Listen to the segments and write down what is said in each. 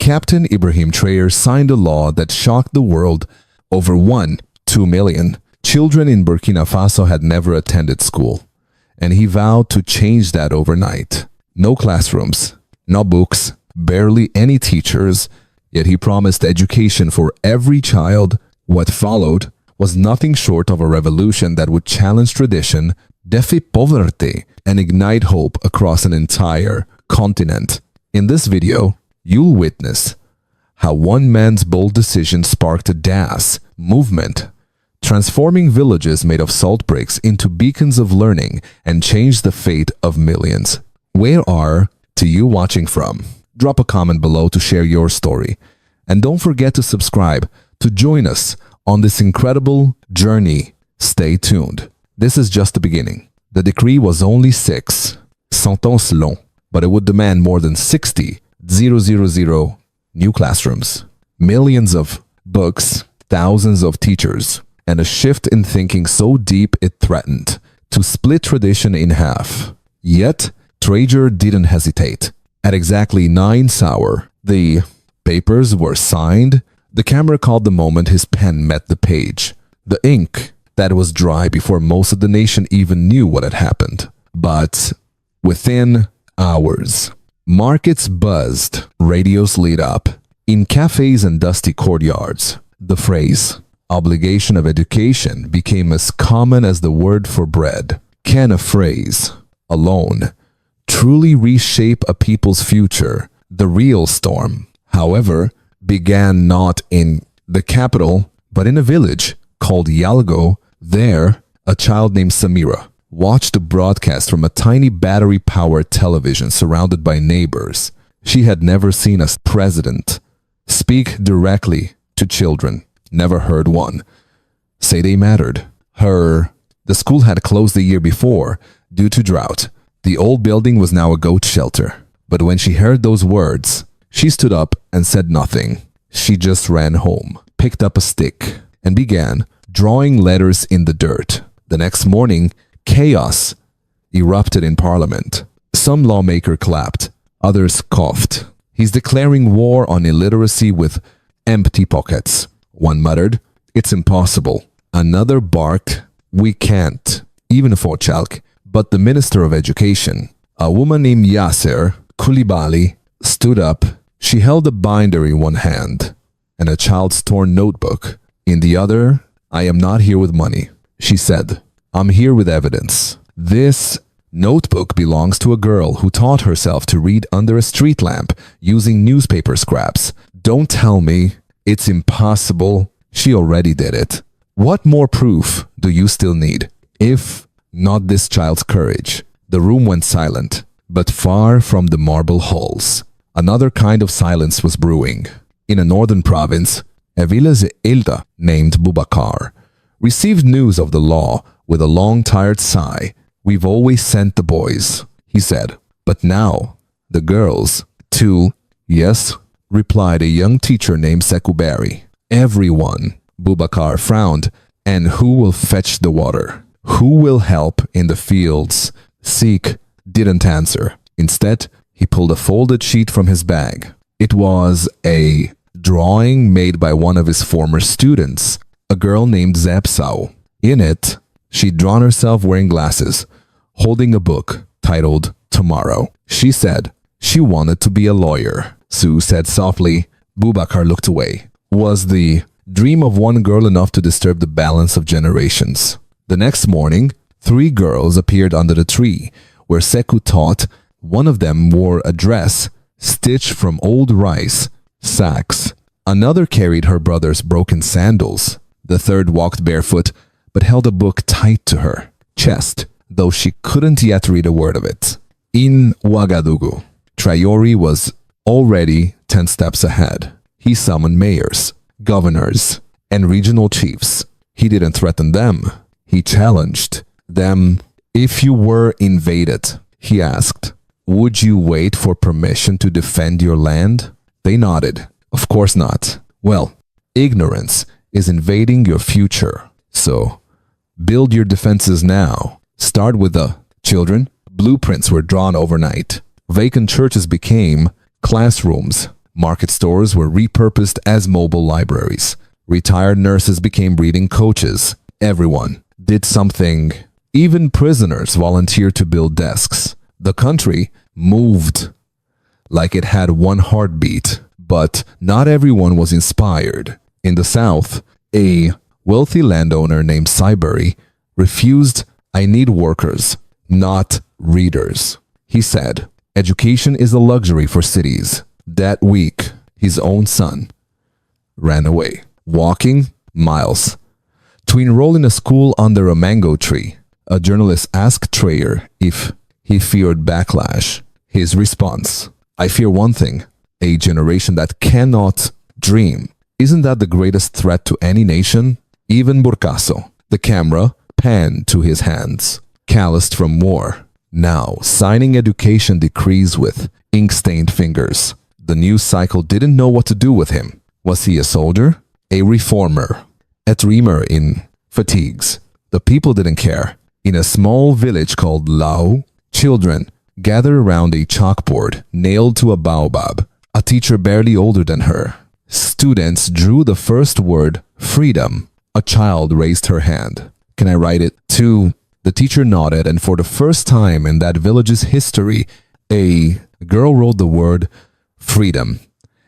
Captain Ibrahim Trayor signed a law that shocked the world. Over 2 million children in Burkina Faso had never attended school, and he vowed to change that overnight. No classrooms, no books, barely any teachers, yet he promised education for every child. What followed was nothing short of a revolution that would challenge tradition, defy poverty, and ignite hope across an entire continent. In this video, you'll witness how one man's bold decision sparked a DAS movement, transforming villages made of salt bricks into beacons of learning and changed the fate of millions. Where are you watching from? Drop a comment below to share your story. And don't forget to subscribe to join us on this incredible journey. Stay tuned. This is just the beginning. The decree was only 6 sentences long, but it would demand more than 60,000 new classrooms, millions of books, thousands of teachers, and a shift in thinking so deep it threatened to split tradition in half. Yet, Trayor didn't hesitate. At exactly 9 hours, the papers were signed. The camera caught the moment his pen met the page. The ink that was dry before most of the nation even knew what had happened. But within hours, markets buzzed, radios lit up. In cafes and dusty courtyards, the phrase, obligation of education, became as common as the word for bread. Can a phrase alone truly reshape a people's future? The real storm, however, began not in the capital, but in a village called Yalgo. There, a child named Samira watched a broadcast from a tiny battery-powered television surrounded by neighbors. She had never seen a president speak directly to children, never heard one say they mattered. The school had closed the year before due to drought. The old building was now a goat shelter. But when she heard those words, she stood up and said nothing. She just ran home, picked up a stick, and began drawing letters in the dirt. The next morning, chaos erupted in Parliament. Some lawmaker clapped, others coughed. He's declaring war on illiteracy with empty pockets. One muttered, "It's impossible." Another barked, "We can't," even for Chalk. But the Minister of Education, a woman named Yasser Coulibaly, stood up. She held a binder in one hand and a child's torn notebook in the other. "I am not here with money," she said. "I'm here with evidence. This notebook belongs to a girl who taught herself to read under a street lamp using newspaper scraps. Don't tell me it's impossible. She already did it. What more proof do you still need? If not this child's courage." The room went silent, but far from the marble halls, another kind of silence was brewing. In a northern province, a village elder named Boubacar received news of the law with a long, tired sigh. "We've always sent the boys," he said, "but now the girls, too." "Yes," replied a young teacher named Sekubari. "Everyone." Boubacar frowned. "And who will fetch the water? Who will help in the fields?" Seek didn't answer. Instead, he pulled a folded sheet from his bag. It was a drawing made by one of his former students, a girl named Zepsau. In it, she'd drawn herself wearing glasses, holding a book titled Tomorrow. She said she wanted to be a lawyer. Sue said softly. Boubacar looked away. Was the dream of one girl enough to disturb the balance of generations? The next morning, 3 girls appeared under the tree where Sekou taught. One of them wore a dress stitched from old rice sacks. Another carried her brother's broken sandals. The third walked barefoot but held a book tight to her chest, though she couldn't yet read a word of it. In Ouagadougou, Traore was already 10 steps ahead. He summoned mayors, governors, and regional chiefs. He didn't threaten them. He challenged them. "If you were invaded," he asked, "would you wait for permission to defend your land?" They nodded. "Of course not." "Well, ignorance is invading your future. So, build your defenses now. Start with the children." Blueprints were drawn overnight. Vacant churches became classrooms. Market stores were repurposed as mobile libraries. Retired nurses became reading coaches. Everyone did something. Even prisoners volunteered to build desks. The country moved like it had one heartbeat, but not everyone was inspired. In the South, a wealthy landowner named Cybury refused, "I need workers, not readers." He said, "Education is a luxury for cities." That week, his own son ran away, walking miles to enroll in a school under a mango tree. A journalist asked Trayor if he feared backlash. His response, "I fear one thing, a generation that cannot dream." Isn't that the greatest threat to any nation? Even Burkina. The camera panned to his hands, calloused from war, now signing education decrees with ink-stained fingers. The news cycle didn't know what to do with him. Was he a soldier? A reformer? A dreamer in fatigues? The people didn't care. In a small village called Lao, children gathered around a chalkboard nailed to a baobab. A teacher barely older than her. Students drew the first word, freedom. A child raised her hand. "Can I write it too?" The teacher nodded, and for the first time in that village's history, a girl wrote the word freedom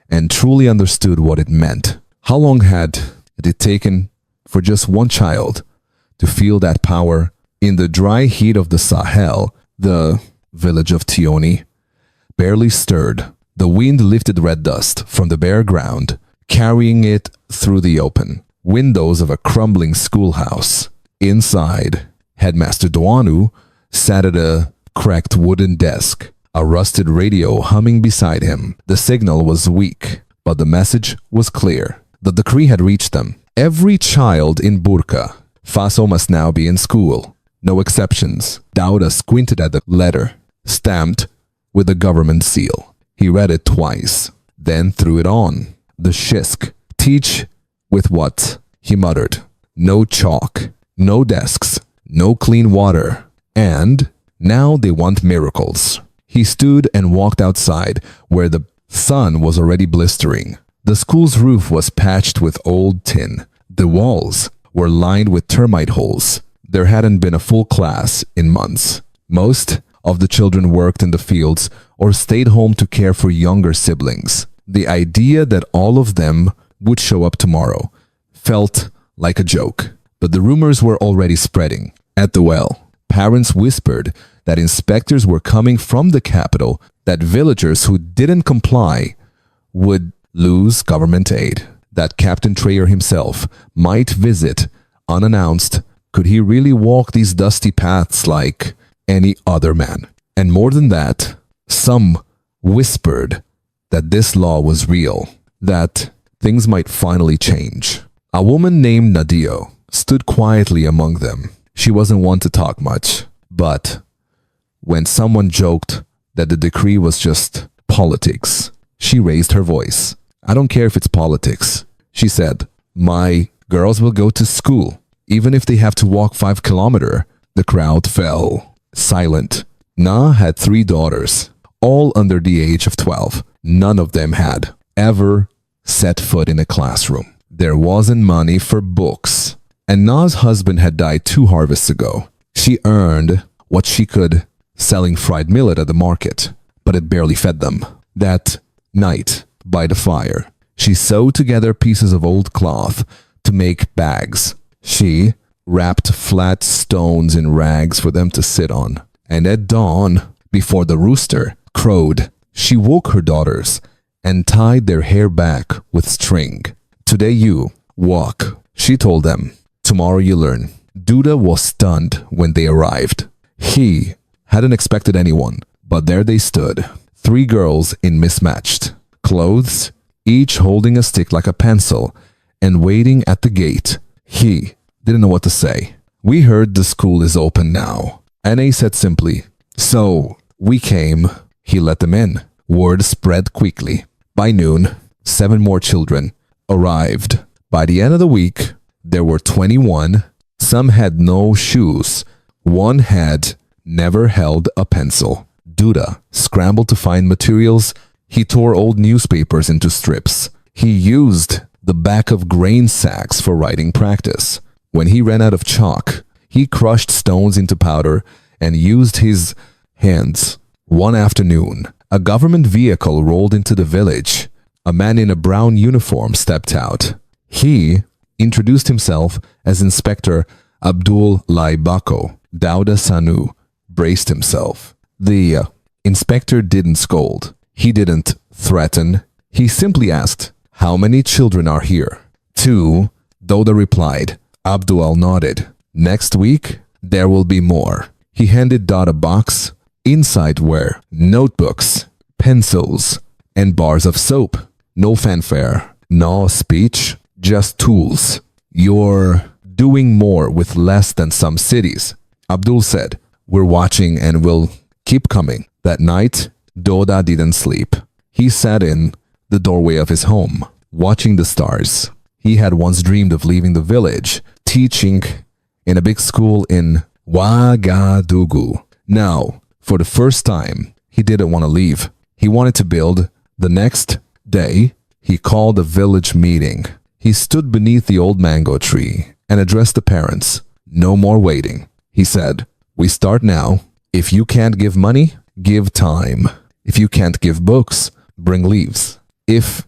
and truly understood what it meant. How long had it taken for just one child to feel that power? In the dry heat of the Sahel, the village of Tioni barely stirred. The wind lifted red dust from the bare ground, carrying it through the open windows of a crumbling schoolhouse. Inside, Headmaster Duanu sat at a cracked wooden desk, a rusted radio humming beside him. The signal was weak, but the message was clear. The decree had reached them. Every child in Burkina Faso must now be in school. No exceptions. Dauda squinted at the letter, stamped with the government seal. He read it twice, then threw it on. The shisk. "Teach with what?" he muttered. "No chalk, no desks, no clean water. And now they want miracles." He stood and walked outside, where the sun was already blistering. The school's roof was patched with old tin. The walls were lined with termite holes. There hadn't been a full class in months. Most of the children worked in the fields or stayed home to care for younger siblings. The idea that all of them would show up tomorrow felt like a joke. But the rumors were already spreading. At the well, parents whispered that inspectors were coming from the capital, that villagers who didn't comply would lose government aid, that Captain Trayor himself might visit unannounced. Could he really walk these dusty paths like any other man? And more than that, some whispered that this law was real, that things might finally change. A woman named Nadio stood quietly among them. She wasn't one to talk much, but when someone joked that the decree was just politics, she raised her voice. "I don't care if it's politics," she said. "My girls will go to school, even if they have to walk 5 kilometers. The crowd fell silent. Na had 3 daughters, all under the age of 12. None of them had ever set foot in a classroom. There wasn't money for books, and Na's husband had died 2 harvests ago. She earned what she could selling fried millet at the market, but it barely fed them. That night, by the fire, she sewed together pieces of old cloth to make bags. She wrapped flat stones in rags for them to sit on. And at dawn, before the rooster crowed, she woke her daughters and tied their hair back with string. "Today you walk," she told them. "Tomorrow you learn." Duda was stunned when they arrived. He hadn't expected anyone, but there they stood. 3 girls in mismatched clothes, each holding a stick like a pencil, and waiting at the gate. He didn't know what to say. "We heard the school is open now." Anne said simply, "So, we came." He let them in. Word spread quickly. By noon, 7 more children arrived. By the end of the week, there were 21. Some had no shoes. One had never held a pencil. Duda scrambled to find materials He tore old newspapers into strips. He used the back of grain sacks for writing practice. When he ran out of chalk, he crushed stones into powder and used his hands. One afternoon, a government vehicle rolled into the village. A man in a brown uniform stepped out. He introduced himself as Inspector Abdul Laibako. Dauda Sanu braced himself. The inspector didn't scold. He didn't threaten. He simply asked, "How many children are here?" "2," Dauda replied. Abdul nodded. "Next week, there will be more." He handed Dot a box. Inside were notebooks, pencils, and bars of soap. No fanfare, no speech, just tools. "You're doing more with less than some cities," Abdul said. "We're watching and we'll keep coming." That night, Dauda didn't sleep. He sat in the doorway of his home, watching the stars. He had once dreamed of leaving the village, teaching in a big school in Ouagadougou. Now, for the first time, he didn't want to leave. He wanted to build. The next day, he called a village meeting. He stood beneath the old mango tree and addressed the parents. "No more waiting," he said. "We start now. If you can't give money, give time. If you can't give books, bring leaves. If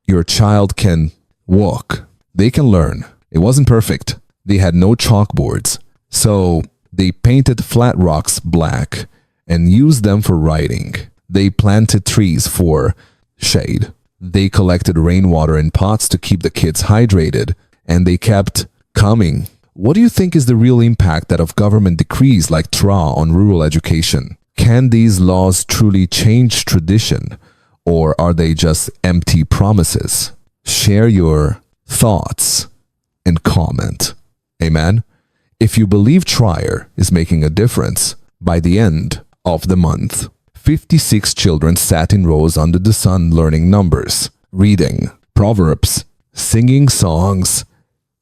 your child can walk, they can learn." It wasn't perfect. They had no chalkboards, so they painted flat rocks black and used them for writing. They planted trees for shade. They collected rainwater in pots to keep the kids hydrated, and they kept coming. What do you think is the real impact that of government decrees like TRA on rural education? Can these laws truly change tradition, or are they just empty promises? Share your thoughts and comment. Amen. If you believe Trayor is making a difference, by the end of the month, 56 children sat in rows under the sun learning numbers, reading proverbs, singing songs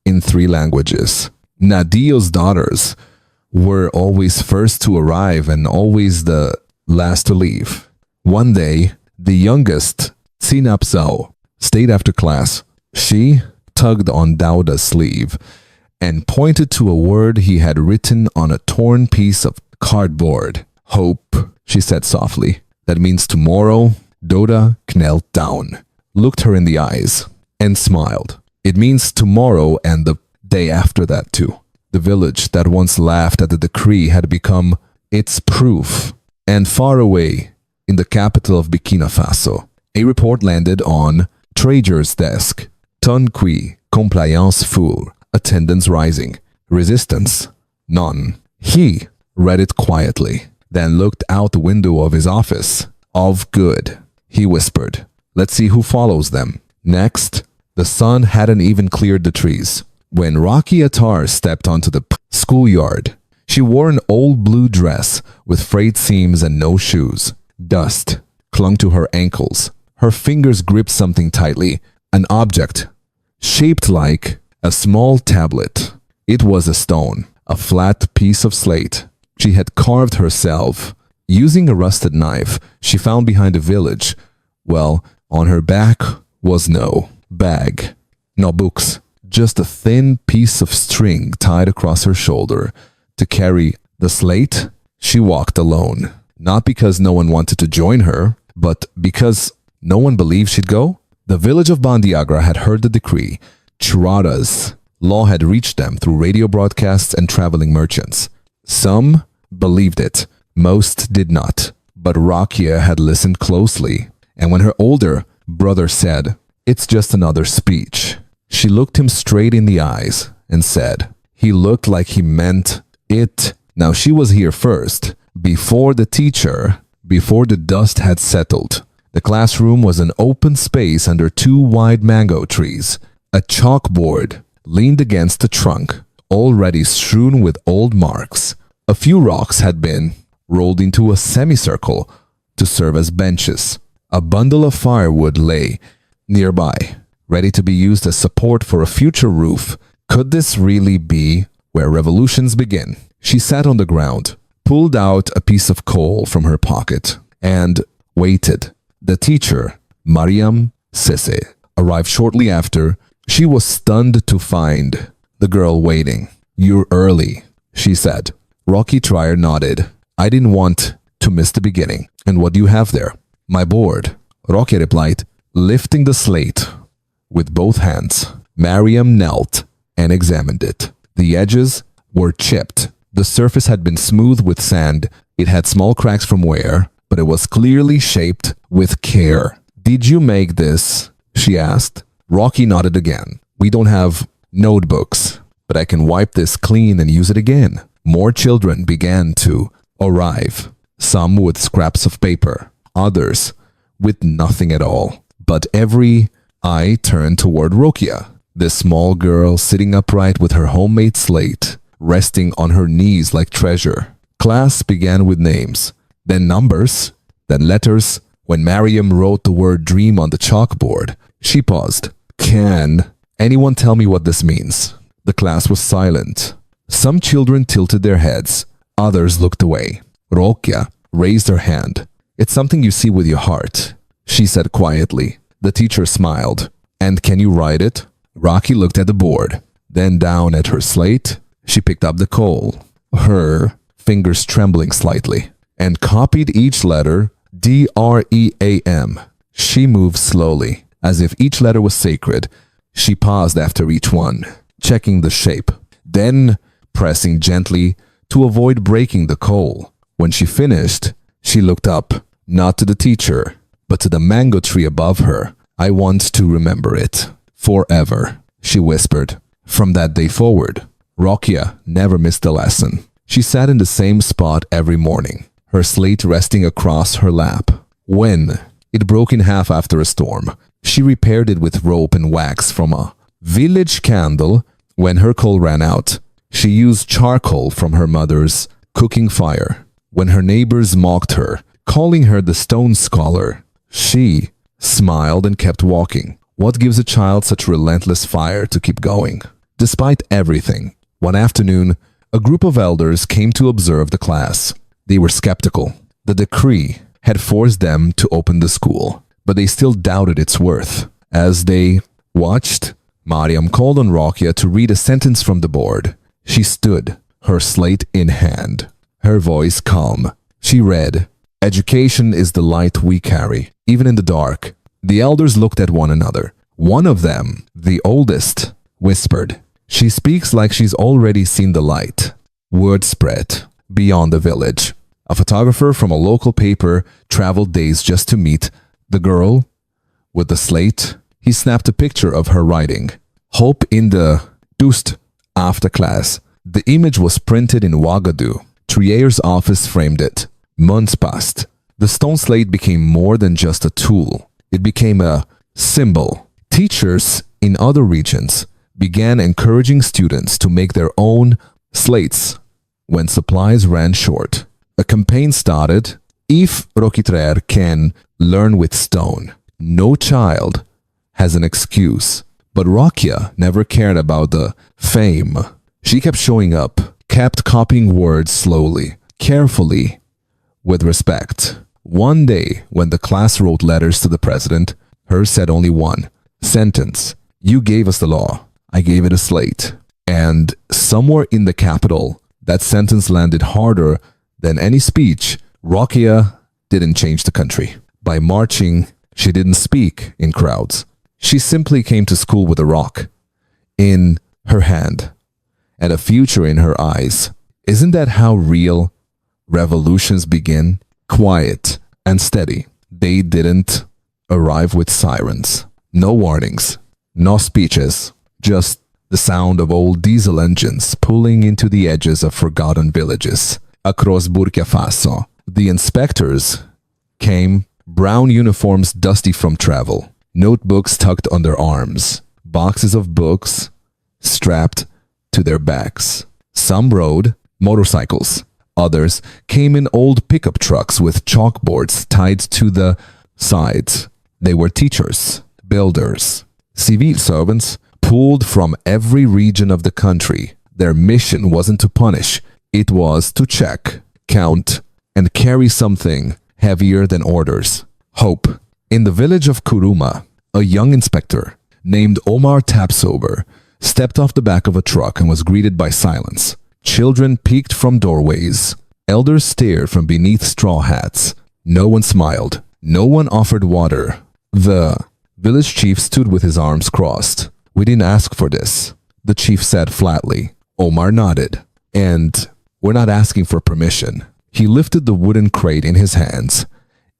in 3 languages. Nadio's daughters were always first to arrive and always the last to leave. One day, the youngest, Sinapzao, stayed after class. She tugged on Dauda's sleeve and pointed to a word he had written on a torn piece of cardboard. "Hope," she said softly. "That means tomorrow." Dauda knelt down, looked her in the eyes, and smiled. "It means tomorrow and the day after that too." The village that once laughed at the decree had become its proof. And far away, in the capital of Burkina Faso, a report landed on Trayor's desk. Ton qui, compliance full, attendance rising, resistance none. He read it quietly, then looked out the window of his office. "Of good," he whispered. "Let's see who follows them." Next, the sun hadn't even cleared the trees when Rokia stepped onto the schoolyard. She wore an old blue dress with frayed seams and no shoes. Dust clung to her ankles. Her fingers gripped something tightly, an object shaped like a small tablet. It was a stone, a flat piece of slate. She had carved herself using a rusted knife she found behind the village. Well, on her back was no bag, no books, just a thin piece of string tied across her shoulder. To carry the slate, she walked alone. Not because no one wanted to join her, but because no one believed she'd go. The village of Bandiagra had heard the decree. Chirata's law had reached them through radio broadcasts and traveling merchants. Some believed it, most did not. But Rokia had listened closely, and when her older brother said, "It's just another speech," she looked him straight in the eyes and said, he looked like he meant it. Now she was here first, before the teacher, before the dust had settled. The classroom was an open space under 2 wide mango trees. A chalkboard leaned against the trunk, already strewn with old marks. A few rocks had been rolled into a semicircle to serve as benches. A bundle of firewood lay nearby, ready to be used as support for a future roof. Could this really be where revolutions begin? She sat on the ground, pulled out a piece of coal from her pocket, and waited. The teacher, Mariam Sese, arrived shortly after. She was stunned to find the girl waiting. "You're early," she said. Rokia Trayor nodded. "I didn't want to miss the beginning." "And what do you have there?" "My board," Rokia replied, lifting the slate with both hands. Mariam knelt and examined it. The edges were chipped. The surface had been smoothed with sand. It had small cracks from wear, but it was clearly shaped with care. "Did you make this?" she asked. Rokia nodded again. "We don't have notebooks, but I can wipe this clean and use it again." More children began to arrive, some with scraps of paper, others with nothing at all. But every eye turned toward Rokia, this small girl sitting upright with her homemade slate, resting on her knees like treasure. Class began with names, then numbers, then letters. When Mariam wrote the word dream on the chalkboard, she paused. "Can anyone tell me what this means?" The class was silent. Some children tilted their heads, others looked away. Rokia raised her hand. "It's something you see with your heart," she said quietly. The teacher smiled. "And can you write it?" Rokia looked at the board, then down at her slate. She picked up the coal, her fingers trembling slightly, and copied each letter, D-R-E-A-M. She moved slowly, as if each letter was sacred. She paused after each one, checking the shape, then pressing gently to avoid breaking the coal. When she finished, she looked up, not to the teacher, but to the mango tree above her. "I want to remember it forever," she whispered. From that day forward, Rokia never missed a lesson. She sat in the same spot every morning, her slate resting across her lap. When it broke in half after a storm, she repaired it with rope and wax from a village candle. When her coal ran out, she used charcoal from her mother's cooking fire. When her neighbors mocked her, calling her the stone scholar, she smiled and kept walking. What gives a child such relentless fire to keep going? Despite everything, one afternoon, a group of elders came to observe the class. They were skeptical. The decree had forced them to open the school, but they still doubted its worth. As they watched, Mariam called on Rokia to read a sentence from the board. She stood, her slate in hand, her voice calm. She read, "Education is the light we carry, even in the dark." The elders looked at one another. One of them, the oldest, whispered, "She speaks like she's already seen the light." Word spread beyond the village. A photographer from a local paper traveled days just to meet the girl with the slate. He snapped a picture of her writing, "Hope in the dust," after class. The image was printed in Ouagadougou. Trayor's office framed it. Months passed. The stone slate became more than just a tool. It became a symbol. Teachers in other regions began encouraging students to make their own slates when supplies ran short. A campaign started, "If Rokia Trayor can learn with stone, no child has an excuse." But Rokia never cared about the fame. She kept showing up, kept copying words slowly, carefully, with respect. One day, when the class wrote letters to the president, hers said only one sentence: "You gave us the law, I gave it a slate." And somewhere in the capital, that sentence landed harder than any speech. Rokia didn't change the country. By marching, she didn't speak in crowds. She simply came to school with a rock in her hand and a future in her eyes. Isn't that how real revolutions begin? Quiet and steady. They didn't arrive with sirens. No warnings, no speeches, just the sound of old diesel engines pulling into the edges of forgotten villages. Across Burkina Faso, the inspectors came, brown uniforms dusty from travel, notebooks tucked under arms, boxes of books strapped to their backs. Some rode motorcycles. Others came in old pickup trucks with chalkboards tied to the sides. They were teachers, builders, civil servants pulled from every region of the country. Their mission wasn't to punish. It was to check, count, and carry something heavier than orders: hope. In the village of Kuruma, a young inspector named Omar Tapsober stepped off the back of a truck and was greeted by silence. Children peeked from doorways. Elders stared from beneath straw hats. No one smiled. No one offered water. The village chief stood with his arms crossed. "We didn't ask for this," the chief said flatly. Omar nodded. "And we're not asking for permission." He lifted the wooden crate in his hands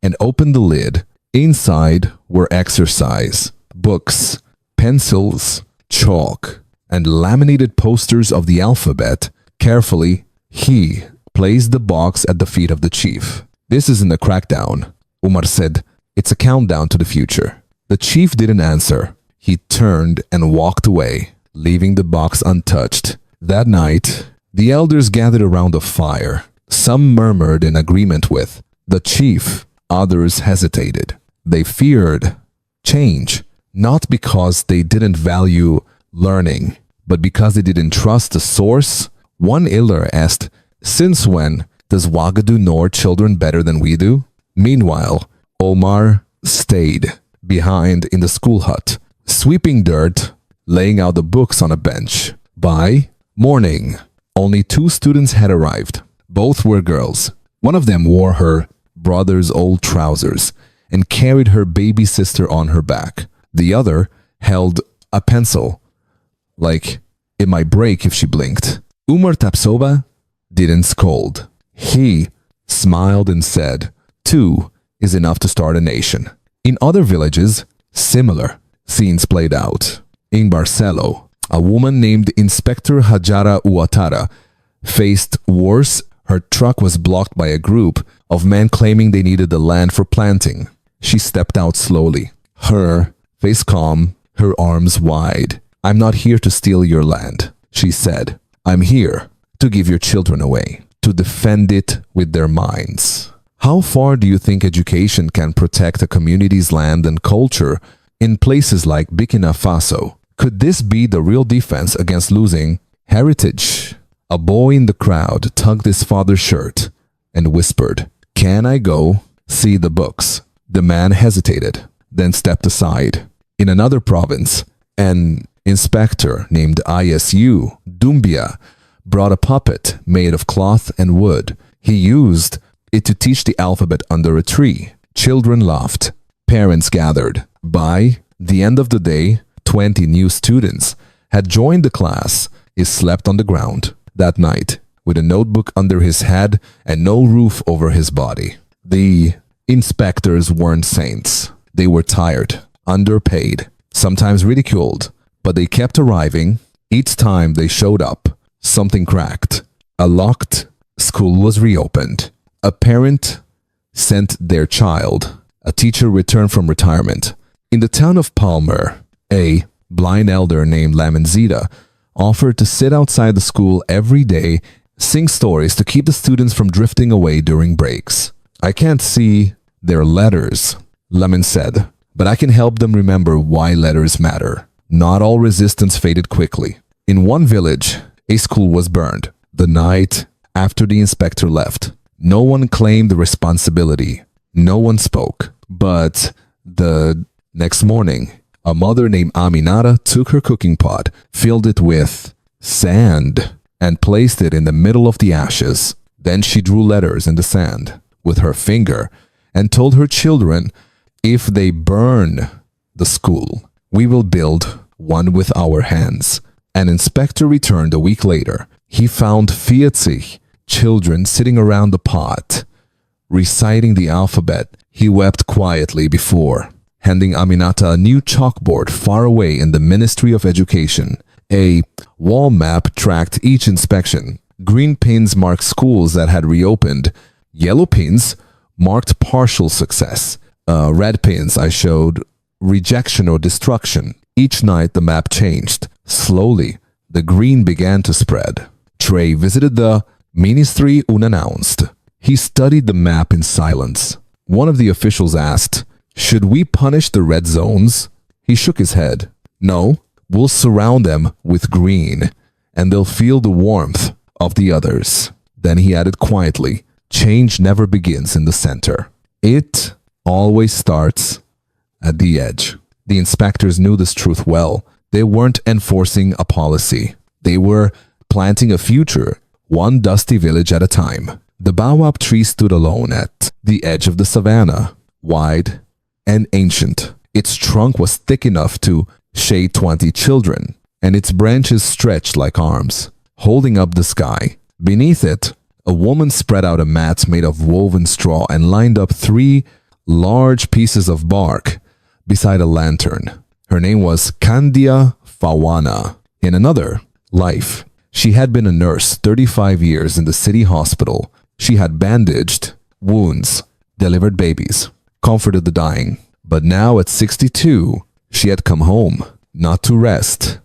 and opened the lid. Inside were exercise, books, pencils, chalk, and laminated posters of the alphabet. Carefully, he placed the box at the feet of the chief. "This isn't a crackdown," Umar said. "It's a countdown to the future." The chief didn't answer. He turned and walked away, leaving the box untouched. That night, the elders gathered around a fire. Some murmured in agreement with the chief. Others hesitated. They feared change, not because they didn't value learning, but because they didn't trust the source. One elder asked, "Since when does Wagadu know our children better than we do?" Meanwhile, Omar stayed behind in the school hut, sweeping dirt, laying out the books on a bench. By morning, only 2 students had arrived. Both were girls. One of them wore her brother's old trousers and carried her baby sister on her back. The other held a pencil, like it might break if she blinked. Umar Tapsoba didn't scold. He smiled and said, "2 is enough to start a nation." In other villages, similar scenes played out. In Barcelo, a woman named Inspector Hajara Uatara faced worse. Her truck was blocked by a group of men claiming they needed the land for planting. She stepped out slowly, her face calm, her arms wide. "I'm not here to steal your land," she said. "I'm here to give your children away, to defend it with their minds." How far do you think education can protect a community's land and culture in places like Burkina Faso? Could this be the real defense against losing heritage? A boy in the crowd tugged his father's shirt and whispered, "Can I go see the books?" The man hesitated, then stepped aside. In another province, an inspector named Isu Dumbia brought a puppet made of cloth and wood. He used it to teach the alphabet under a tree. Children laughed. Parents gathered. By the end of the day, 20 new students had joined the class. He slept on the ground that night with a notebook under his head and no roof over his body. The inspectors weren't saints. They were tired, underpaid, sometimes ridiculed, but they kept arriving. Each time they showed up, something cracked. A locked school was reopened. A parent sent their child. A teacher returned from retirement. In the town of Palmer, a blind elder named Lamenzita offered to sit outside the school every day, sing stories to keep the students from drifting away during breaks. "I can't see their letters," Lamin said, "but I can help them remember why letters matter." Not all resistance faded quickly. In one village, a school was burned the night after the inspector left. No one claimed the responsibility. No one spoke. But the next morning, a mother named Aminata took her cooking pot, filled it with sand, and placed it in the middle of the ashes. Then she drew letters in the sand with her finger and told her children, "If they burn the school, we will build one with our hands." An inspector returned a week later. He found 40 children sitting around the pot, reciting the alphabet. He wept quietly before handing Aminata a new chalkboard far away in the Ministry of Education. A wall map tracked each inspection. Green pins marked schools that had reopened. Yellow pins marked partial success. Red pins I showed rejection or destruction. Each night the map changed. Slowly, the green began to spread. Trey visited the ministry unannounced. He studied the map in silence. One of the officials asked, "Should we punish the red zones?" He shook his head. "No, we'll surround them with green, and they'll feel the warmth of the others." Then he added quietly, "Change never begins in the center. It always starts at the edge. The inspectors knew this truth well. They weren't enforcing a policy. They were planting a future, one dusty village at a time. The baobab tree stood alone at the edge of the savannah, wide and ancient. Its trunk was thick enough to shade 20 children, and its branches stretched like arms, holding up the sky. Beneath it, a woman spread out a mat made of woven straw and lined up 3 large pieces of bark beside a lantern. Her name was Candia. In another life, she had been a nurse 35 years in the city hospital. She had bandaged wounds, delivered babies, comforted the dying. But now at 62, she had come home, not to rest,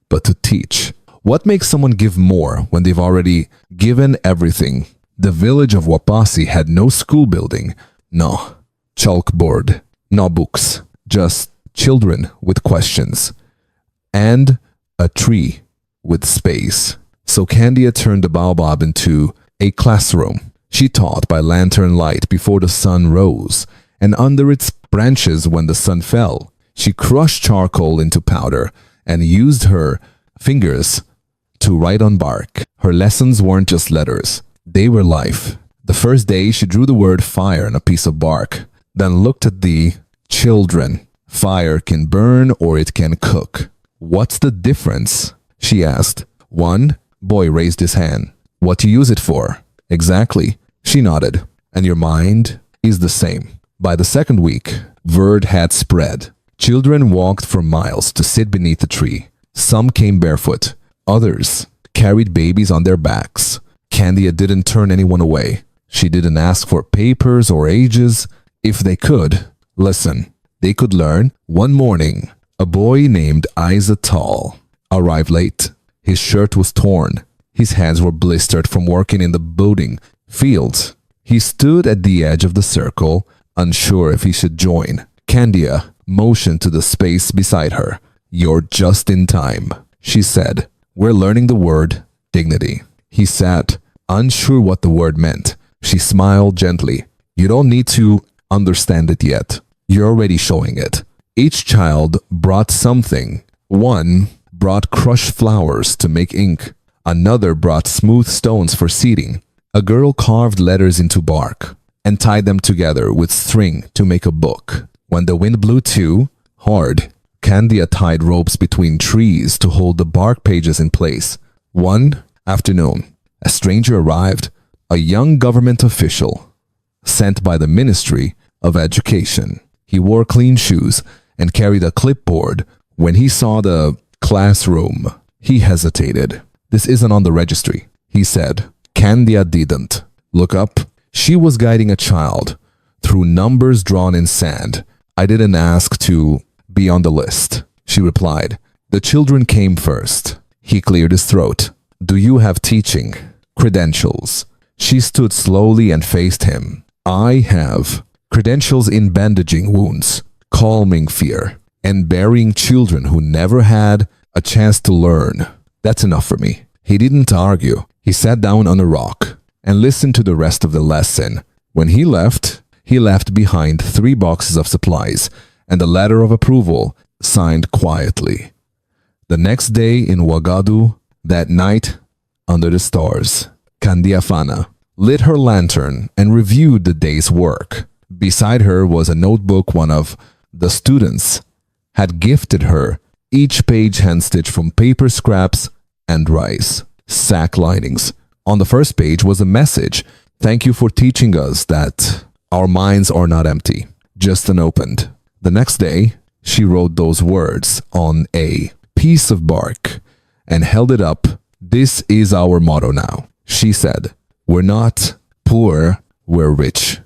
but to teach. What makes someone give more when they've already given everything? The village of Wapasi had no school building, no chalkboard, no books, just children with questions, and a tree with space. So Candia turned the baobab into a classroom. She taught by lantern light before the sun rose, and under its branches when the sun fell. She crushed charcoal into powder and used her fingers to write on bark. Her lessons weren't just letters, they were life. The first day she drew the word fire on a piece of bark, then looked at the children. Fire can burn or it can cook. What's the difference? She asked. One boy raised his hand. What do you use it for? Exactly. She nodded. And your mind is the same. By the second week, word had spread. Children walked for miles to sit beneath the tree. Some came barefoot. Others carried babies on their backs. Candia didn't turn anyone away. She didn't ask for papers or ages. If they could, listen, they could learn. One morning, a boy named Isa Tall arrived late. His shirt was torn. His hands were blistered from working in the boating fields. He stood at the edge of the circle, unsure if he should join. Candia motioned to the space beside her. You're just in time, she said. We're learning the word dignity. He sat, unsure what the word meant. She smiled gently. You don't need to understand it yet. You're already showing it. Each child brought something. One brought crushed flowers to make ink. Another brought smooth stones for seeding. A girl carved letters into bark and tied them together with string to make a book. When the wind blew too hard, Candia tied ropes between trees to hold the bark pages in place. One afternoon, a stranger arrived, a young government official sent by the Ministry of Education. He wore clean shoes and carried a clipboard. When he saw the classroom, he hesitated. This isn't on the registry, he said. Candia didn't look up. She was guiding a child through numbers drawn in sand. I didn't ask to be on the list, she replied. The children came first. He cleared his throat. Do you have teaching credentials? She stood slowly and faced him. I have credentials in bandaging wounds, calming fear, and burying children who never had a chance to learn. That's enough for me. He didn't argue. He sat down on a rock and listened to the rest of the lesson. When he left behind 3 boxes of supplies and a letter of approval signed quietly. The next day in Ouagadougou, that night under the stars, Candia lit her lantern and reviewed the day's work. Beside her was a notebook one of the students had gifted her, each page hand-stitched from paper scraps and rice sack linings. On the first page was a message. Thank you for teaching us that our minds are not empty, just unopened. The next day, she wrote those words on a piece of bark and held it up. This is our motto now, she said. We're not poor, we're rich.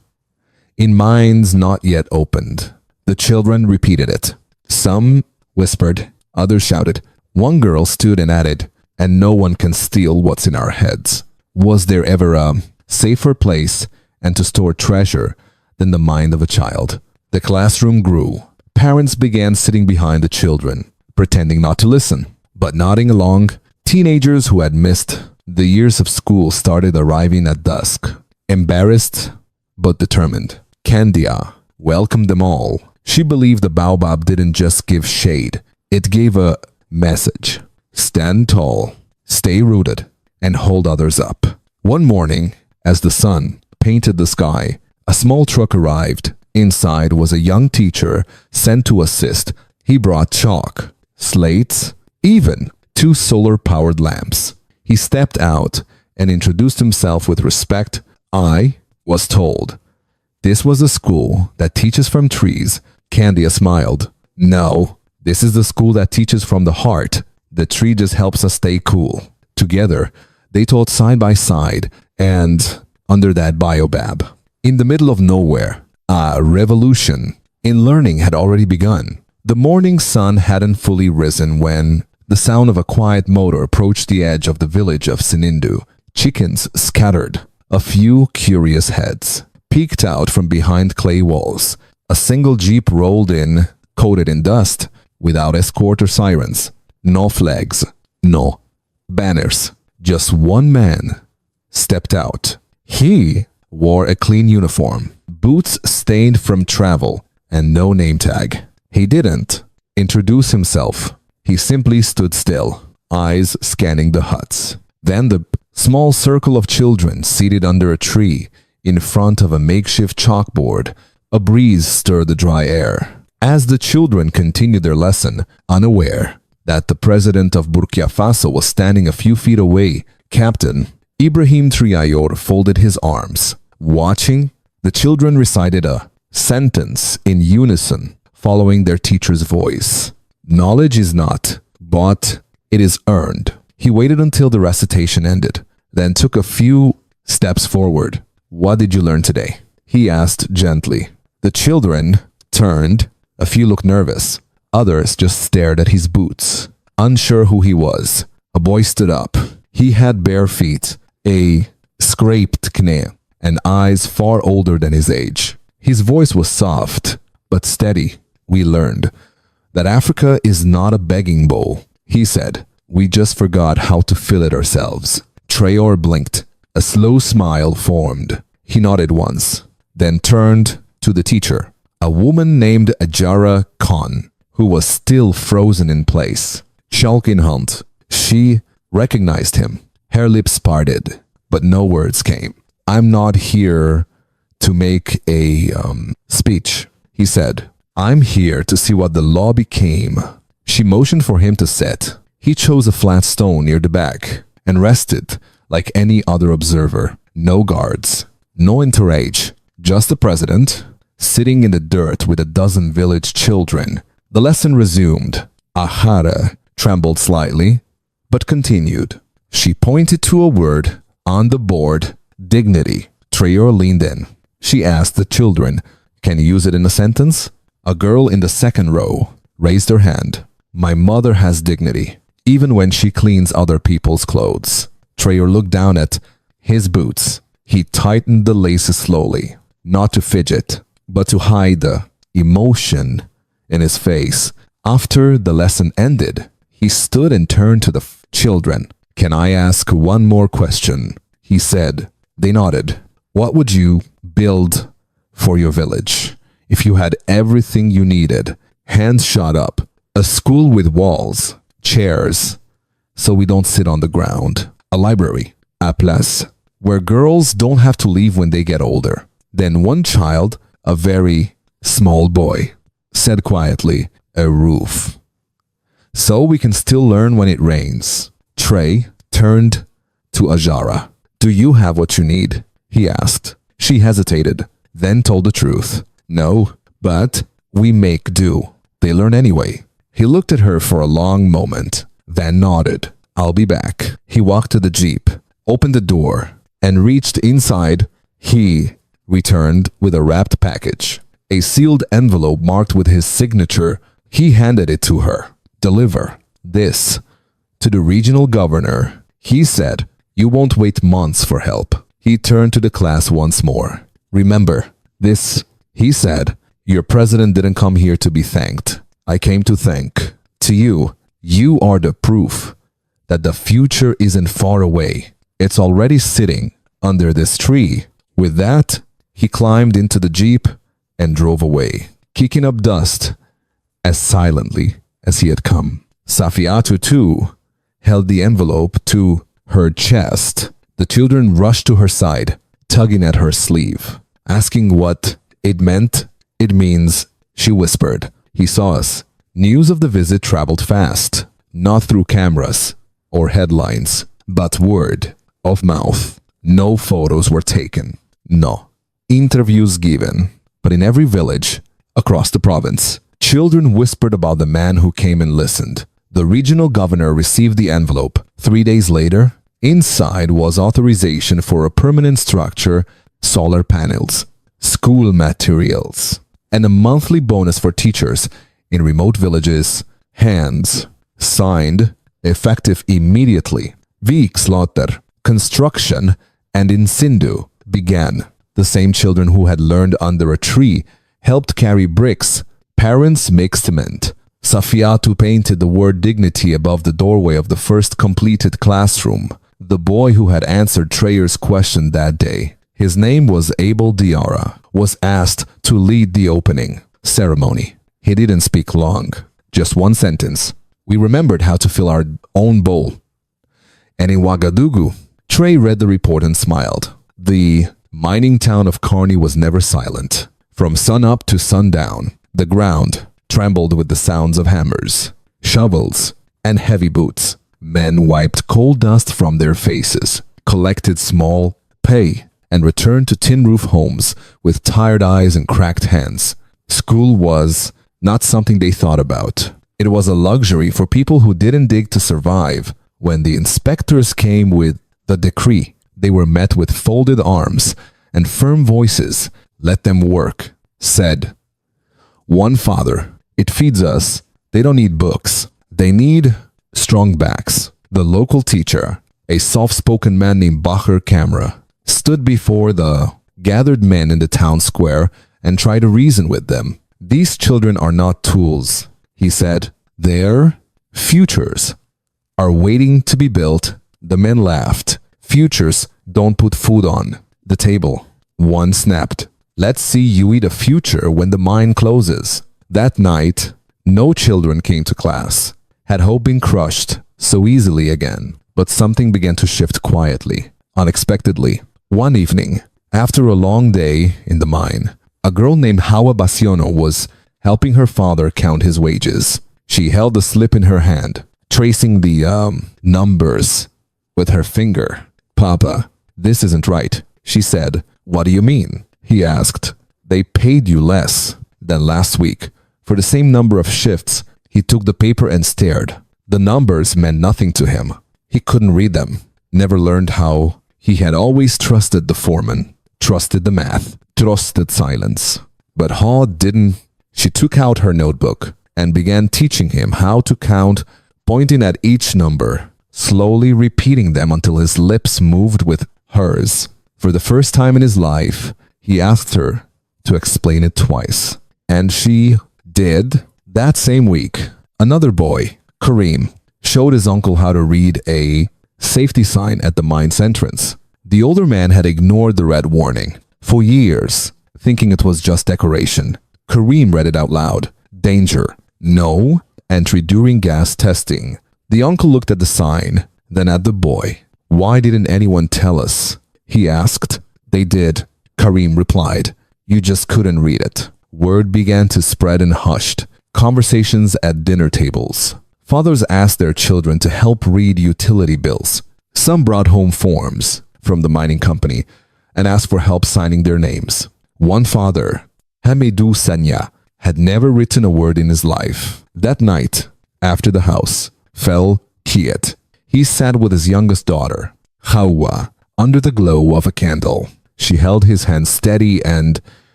In minds not yet opened. The children repeated it. Some whispered, others shouted. One girl stood and added, and no one can steal what's in our heads. Was there ever a safer place and to store treasure than the mind of a child? The classroom grew. Parents began sitting behind the children, pretending not to listen, but nodding along. Teenagers who had missed the years of school started arriving at dusk, embarrassed but determined. Candia welcomed them all. She believed the baobab didn't just give shade, it gave a message. Stand tall, stay rooted, and hold others up. One morning, as the sun painted the sky, a small truck arrived. Inside was a young teacher sent to assist. He brought chalk, slates, even 2 solar-powered lamps. He stepped out and introduced himself with respect. I was told this was a school that teaches from trees. Candia smiled. No, this is the school that teaches from the heart. The tree just helps us stay cool. Together, they taught side by side and under that baobab. In the middle of nowhere, a revolution in learning had already begun. The morning sun hadn't fully risen when the sound of a quiet motor approached the edge of the village of Sinindu. Chickens scattered. A few curious heads peeked out from behind clay walls. A single jeep rolled in, coated in dust, without escort or sirens. No flags, no banners. Just one man stepped out. He wore a clean uniform, boots stained from travel, and no name tag. He didn't introduce himself. He simply stood still, eyes scanning the huts. Then the small circle of children seated under a tree in front of a makeshift chalkboard. A breeze stirred the dry air. As the children continued their lesson, unaware that the president of Burkina Faso was standing a few feet away, Captain Ibrahim Trayor folded his arms. Watching, the children recited a sentence in unison, following their teacher's voice. Knowledge is not bought, it is earned. He waited until the recitation ended, then took a few steps forward. What did you learn today? He asked gently. The children turned. A few looked nervous. Others just stared at his boots, unsure who he was. A boy stood up. He had bare feet, a scraped knee, and eyes far older than his age. His voice was soft, but steady. We learned that Africa is not a begging bowl, he said. We just forgot how to fill it ourselves. Trayor blinked. A slow smile formed. He nodded once, then turned to the teacher, a woman named Ajara Khan, who was still frozen in place. Chalk in hand. She recognized him. Her lips parted, but no words came. I'm not here to make a speech, he said. I'm here to see what the law became. She motioned for him to sit. He chose a flat stone near the back and rested like any other observer. No guards, no entourage, just the president sitting in the dirt with a dozen village children. The lesson resumed. Ahara trembled slightly, but continued. She pointed to a word on the board, dignity. Trayor leaned in. She asked the children, can you use it in a sentence? A girl in the second row raised her hand. My mother has dignity, even when she cleans other people's clothes. Trayor looked down at his boots. He tightened the laces slowly, not to fidget, but to hide the emotion in his face. After the lesson ended, he stood and turned to the children. Can I ask one more question? He said. They nodded. What would you build for your village if you had everything you needed? Hands shot up. A school with walls, chairs, so we don't sit on the ground. A library, a place, where girls don't have to leave when they get older. Then one child, a very small boy, said quietly, a roof. So we can still learn when it rains. Trey turned to Ajara. Do you have what you need? He asked. She hesitated, then told the truth. No, but we make do. They learn anyway. He looked at her for a long moment, then nodded. I'll be back. He walked to the jeep, opened the door, and reached inside. He returned with a wrapped package, a sealed envelope marked with his signature. He handed it to her. Deliver this to the regional governor. He said, you won't wait months for help. He turned to the class once more. Remember, this, he said, your president didn't come here to be thanked. I came to thank. To you, you are the proof that the future isn't far away. It's already sitting under this tree. With that, he climbed into the jeep and drove away. kicking up dust as silently as he had come. Safiatu, too, held the envelope to her chest. The children rushed to her side, tugging at her sleeve, asking what it meant. It means, she whispered. He saw us. News of the visit traveled fast, not through cameras or headlines, but word of mouth. No photos were taken. No interviews given. But in every village across the province, children whispered about the man who came and listened. The regional governor received the envelope. 3 days later, inside was authorization for a permanent structure, solar panels, school materials, and a monthly bonus for teachers in remote villages. Hands signed, effective immediately. Vikslotter, construction, and in Sindhu began. The same children who had learned under a tree helped carry bricks. Parents mixed cement. Safiatu painted the word dignity above the doorway of the first completed classroom. The boy who had answered Trayor's question that day, his name was Abel Diarra, was asked to lead the opening ceremony. He didn't speak long, just one sentence. We remembered how to fill our own bowl. And in Ouagadougou, Trey read the report and smiled. The mining town of Carney was never silent. From sunup to sundown, the ground trembled with the sounds of hammers, shovels, and heavy boots. Men wiped coal dust from their faces, collected small pay, and returned to tin-roof homes with tired eyes and cracked hands. School was not something they thought about. It was a luxury for people who didn't dig to survive. When the inspectors came with the decree, they were met with folded arms and firm voices. Let them work, said one father. It feeds us. They don't need books. They need strong backs. The local teacher, a soft-spoken man named Bacher Camera, stood before the gathered men in the town square and tried to reason with them. These children are not tools, he said. Their futures are waiting to be built. The men laughed. Futures don't put food on the table. One snapped. Let's see you eat a future when the mine closes. That night, no children came to class. Had hope been crushed so easily again? But something began to shift quietly, unexpectedly. One evening, after a long day in the mine, a girl named Hawa Basiono was helping her father count his wages. She held a slip in her hand, tracing the numbers with her finger. Papa, this isn't right, she said. What do you mean? He asked. They paid you less than last week. For the same number of shifts, he took the paper and stared. The numbers meant nothing to him. He couldn't read them. Never learned how. He had always trusted the foreman, trusted the math, trusted silence. But Haw didn't. She took out her notebook and began teaching him how to count, pointing at each number, slowly repeating them until his lips moved with hers. For the first time in his life, he asked her to explain it twice. And she did. That same week, another boy, Kareem, showed his uncle how to read a safety sign at the mine's entrance. The older man had ignored the red warning for years, thinking it was just decoration. Kareem read it out loud. Danger. No entry during gas testing. The uncle looked at the sign, then at the boy. Why didn't anyone tell us? He asked. They did, Kareem replied. You just couldn't read it. Word began to spread and hushed. Conversations at dinner tables. Fathers asked their children to help read utility bills. Some brought home forms from the mining company and asked for help signing their names. One father, Hamidou Sanya, had never written a word in his life. That night, after the house fell quiet, he sat with his youngest daughter, Hawa, under the glow of a candle. She held his hand steady and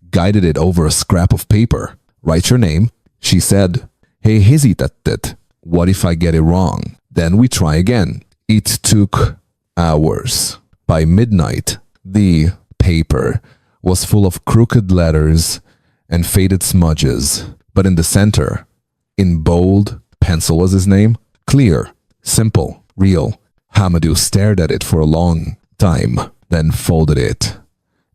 guided it over a scrap of paper. Write your name, she said. Hey, hesitated. What if I get it wrong? Then we try again. It took hours. By midnight, the paper was full of crooked letters and faded smudges. But in the center, in bold pencil was his name, clear, simple, real. Hamadou stared at it for a long time, then folded it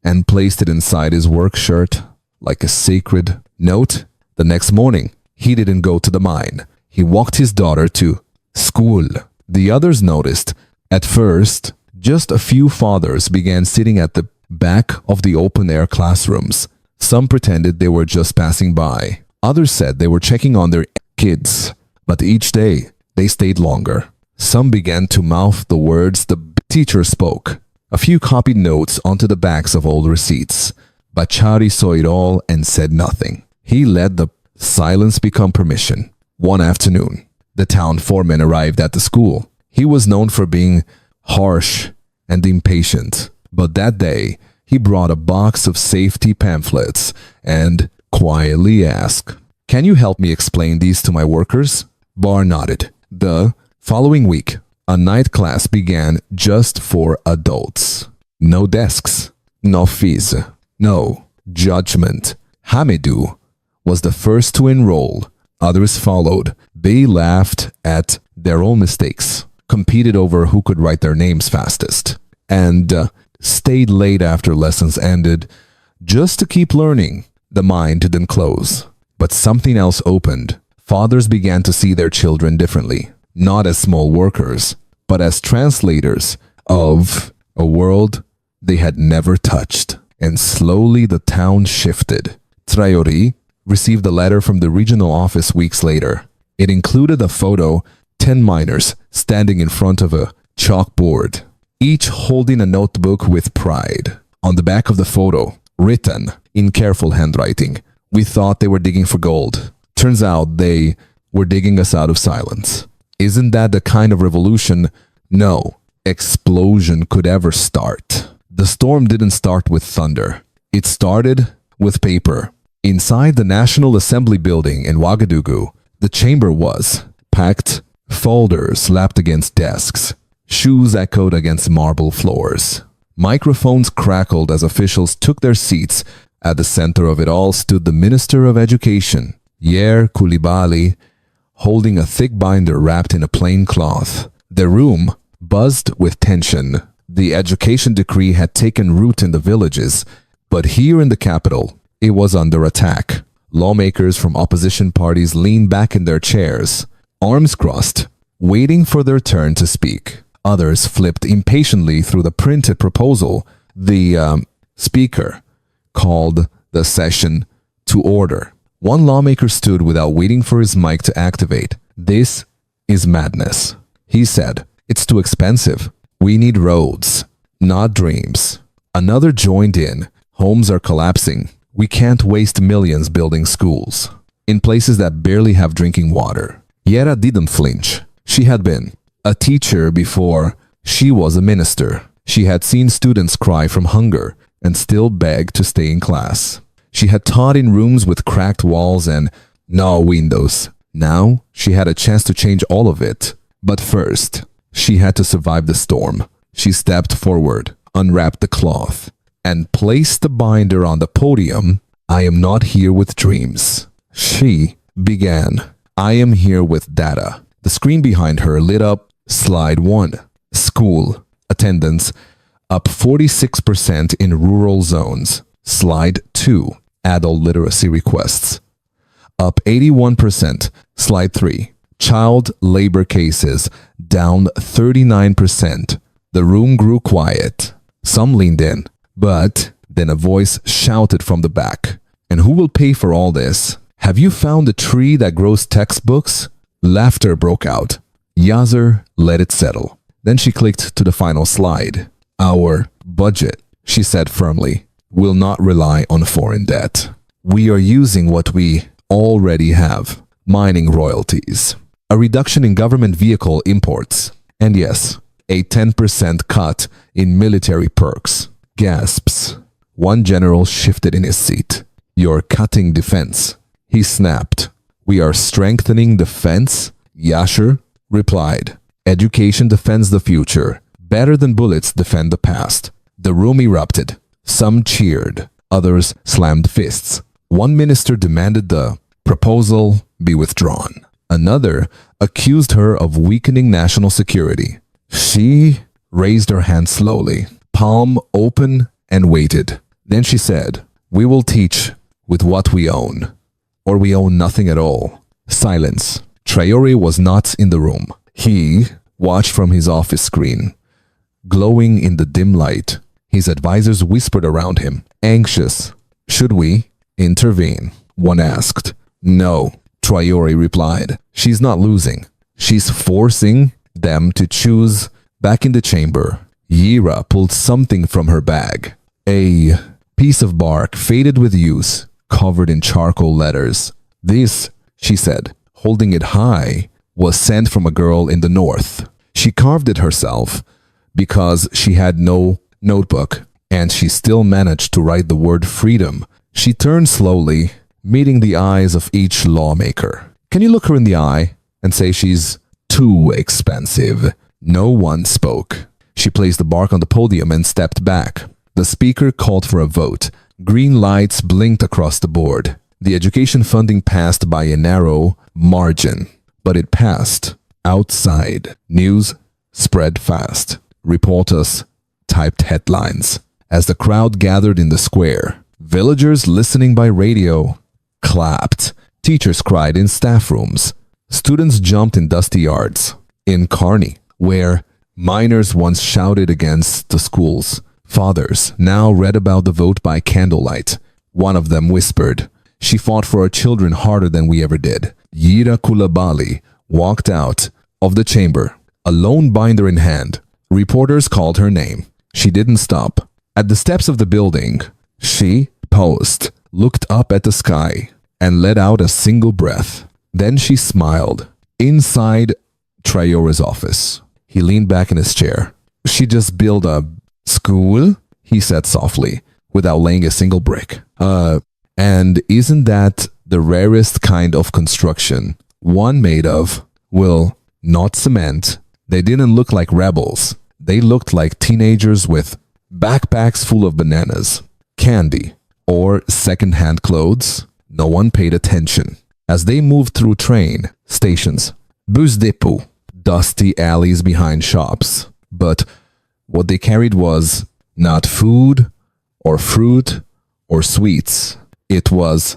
and placed it inside his work shirt like a sacred note. The next morning, he didn't go to the mine. He walked his daughter to school. The others noticed. At first, just a few fathers began sitting at the back of the open-air classrooms. Some pretended they were just passing by. Others said they were checking on their kids. But each day, they stayed longer. Some began to mouth the words the teacher spoke. A few copied notes onto the backs of old receipts. Bachari saw it all and said nothing. He let the silence become permission. One afternoon, the town foreman arrived at the school. He was known for being harsh and impatient, but that day he brought a box of safety pamphlets and quietly asked, "Can you help me explain these to my workers?" Bar nodded. The following week, a night class began just for adults. No desks, no fees, no judgment. Hamidou was the first to enroll. Others followed. They laughed at their own mistakes, competed over who could write their names fastest, and stayed late after lessons ended just to keep learning. The mind didn't close, but something else opened. Fathers began to see their children differently, not as small workers, but as translators of a world they had never touched. And slowly the town shifted. Trayor received a letter from the regional office weeks later. It included a photo, 10 miners standing in front of a chalkboard, each holding a notebook with pride. On the back of the photo, written in careful handwriting, "We thought they were digging for gold. Turns out they were digging us out of silence." Isn't that the kind of revolution no explosion could ever start? The storm didn't start with thunder. It started with paper. Inside the National Assembly building in Ouagadougou, the chamber was packed, folders lapped against desks, shoes echoed against marble floors. Microphones crackled as officials took their seats. At the center of it all stood the Minister of Education, Yer Koulibaly, holding a thick binder wrapped in a plain cloth. The room buzzed with tension. The education decree had taken root in the villages, but here in the capital, it was under attack. Lawmakers from opposition parties leaned back in their chairs, arms crossed, waiting for their turn to speak. Others flipped impatiently through the printed proposal. The speaker called the session to order. One lawmaker stood without waiting for his mic to activate. "This is madness," he said. "It's too expensive. We need roads, not dreams." Another joined in. "Homes are collapsing. We can't waste millions building schools in places that barely have drinking water." Yera didn't flinch. She had been a teacher before she was a minister. She had seen students cry from hunger and still beg to stay in class. She had taught in rooms with cracked walls and no windows. Now she had a chance to change all of it. But first, she had to survive the storm. She stepped forward, unwrapped the cloth, and placed the binder on the podium. "I am not here with dreams," she began. "I am here with data." The screen behind her lit up. Slide 1. School attendance up 46% in rural zones. Slide 2. Adult literacy requests up 81%. Slide 3. Child labor cases down 39%. The room grew quiet. Some leaned in, but then a voice shouted from the back, "And who will pay for all this? Have you found a tree that grows textbooks?" Laughter broke out. Yazer let it settle. Then she clicked to the final slide. "Our budget," she said firmly, "will not rely on foreign debt. We are using what we already have, mining royalties, a reduction in government vehicle imports, and yes, a 10% cut in military perks." Gasps. One general shifted in his seat. "You're cutting defense," he snapped. "We are strengthening defense?" Yasher replied. "Education defends the future. Better than bullets defend the past." The room erupted. Some cheered. Others slammed fists. One minister demanded the proposal be withdrawn. Another accused her of weakening national security. She raised her hand slowly, palm open, and waited. Then she said, "We will teach with what we own." or we own nothing at all. Silence. Traore was not in the room. He watched from his office screen. Glowing in the dim light, his advisors whispered around him, anxious. Should we intervene? One asked. No, Traore replied. She's not losing. She's forcing them to choose. Back in the chamber, Yira pulled something from her bag. A piece of bark faded with use, covered in charcoal letters. This, she said, holding it high, was sent from a girl in the north. She carved it herself because she had no notebook, and she still managed to write the word freedom. She turned slowly, meeting the eyes of each lawmaker. Can you look her in the eye and say she's too expensive? No one spoke. She placed the bark on the podium and stepped back. The speaker called for a vote. Green lights blinked across the board. The education funding passed by a narrow margin, but it passed. Outside, news spread fast. Reporters typed headlines. As the crowd gathered in the square, villagers listening by radio clapped. Teachers cried in staff rooms. Students jumped in dusty yards. In Carney, where miners once shouted against the schools, fathers now read about the vote by candlelight. One of them whispered, "She fought for our children harder than we ever did." Yira Kulabali walked out of the chamber, a lone binder in hand. Reporters called her name. She didn't stop. At the steps of the building, she paused, looked up at the sky, and let out a single breath. Then she smiled. Inside Trayore's office, he leaned back in his chair. "She just built a school?" he said softly, without laying a single brick. And isn't that the rarest kind of construction? One made of, well, not cement. They didn't look like rebels. They looked like teenagers with backpacks full of bananas, candy, or second-hand clothes. No one paid attention. As they moved through train stations, bus dépôt, dusty alleys behind shops. But what they carried was not food or fruit or sweets. It was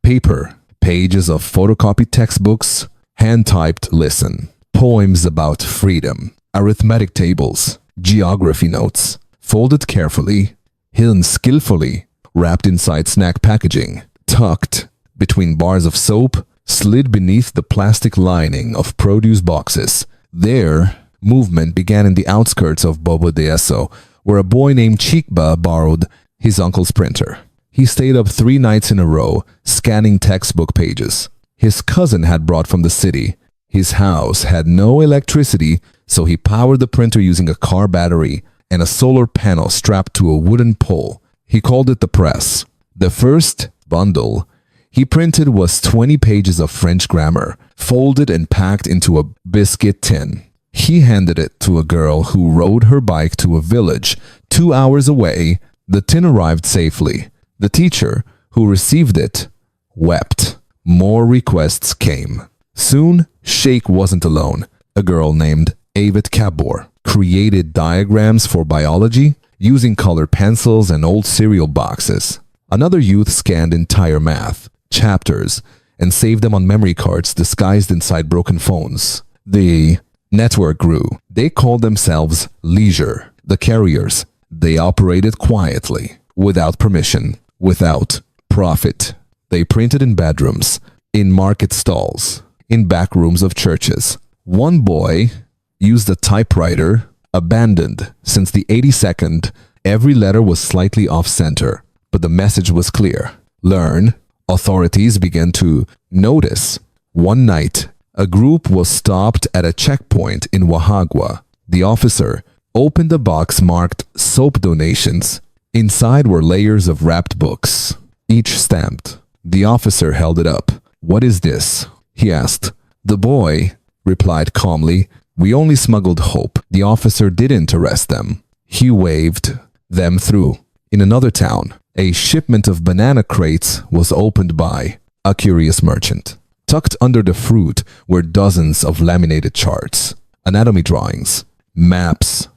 paper, pages of photocopied textbooks, hand-typed listen, poems about freedom, arithmetic tables, geography notes, folded carefully, hidden skillfully, wrapped inside snack packaging, tucked between bars of soap, slid beneath the plastic lining of produce boxes. Their movement began in the outskirts of Bobo de Eso, where a boy named Chikba borrowed his uncle's printer. He stayed up 3 nights in a row, scanning textbook pages. His cousin had brought from the city. His house had no electricity, so he powered the printer using a car battery and a solar panel strapped to a wooden pole. He called it the press. The first bundle he printed was 20 pages of French grammar, folded and packed into a biscuit tin. He handed it to a girl who rode her bike to a village 2 hours away. The tin arrived safely. The teacher who received it wept. More requests came. Soon, Sheikh wasn't alone. A girl named Avet Kabor created diagrams for biology using colored pencils and old cereal boxes. Another youth scanned entire math chapters and saved them on memory cards disguised inside broken phones. The network grew. They called themselves Leisure, the carriers. They operated quietly, without permission, without profit. They printed in bedrooms, in market stalls, in back rooms of churches. One boy used a typewriter, abandoned since the 82nd. Every letter was slightly off-center, but the message was clear. Learn. Authorities began to notice. One night, a group was stopped at a checkpoint in Wahagwa. The officer opened a box marked soap donations. Inside were layers of wrapped books, each stamped. The officer held it up. "What is this?" he asked. The boy replied calmly, "We only smuggled hope." The officer didn't arrest them. He waved them through. In another town, a shipment of banana crates was opened by a curious merchant. Tucked under the fruit were dozens of laminated charts, anatomy drawings, maps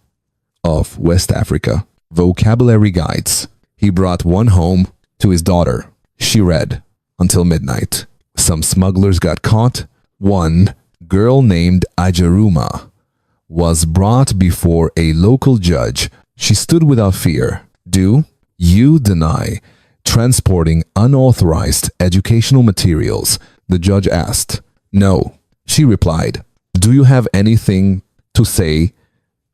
of West Africa, vocabulary guides. He brought one home to his daughter. She read, until midnight. Some smugglers got caught. One girl named Ajaruma was brought before a local judge. She stood without fear. Do you deny transporting unauthorized educational materials? The judge asked. No, she replied. Do you have anything to say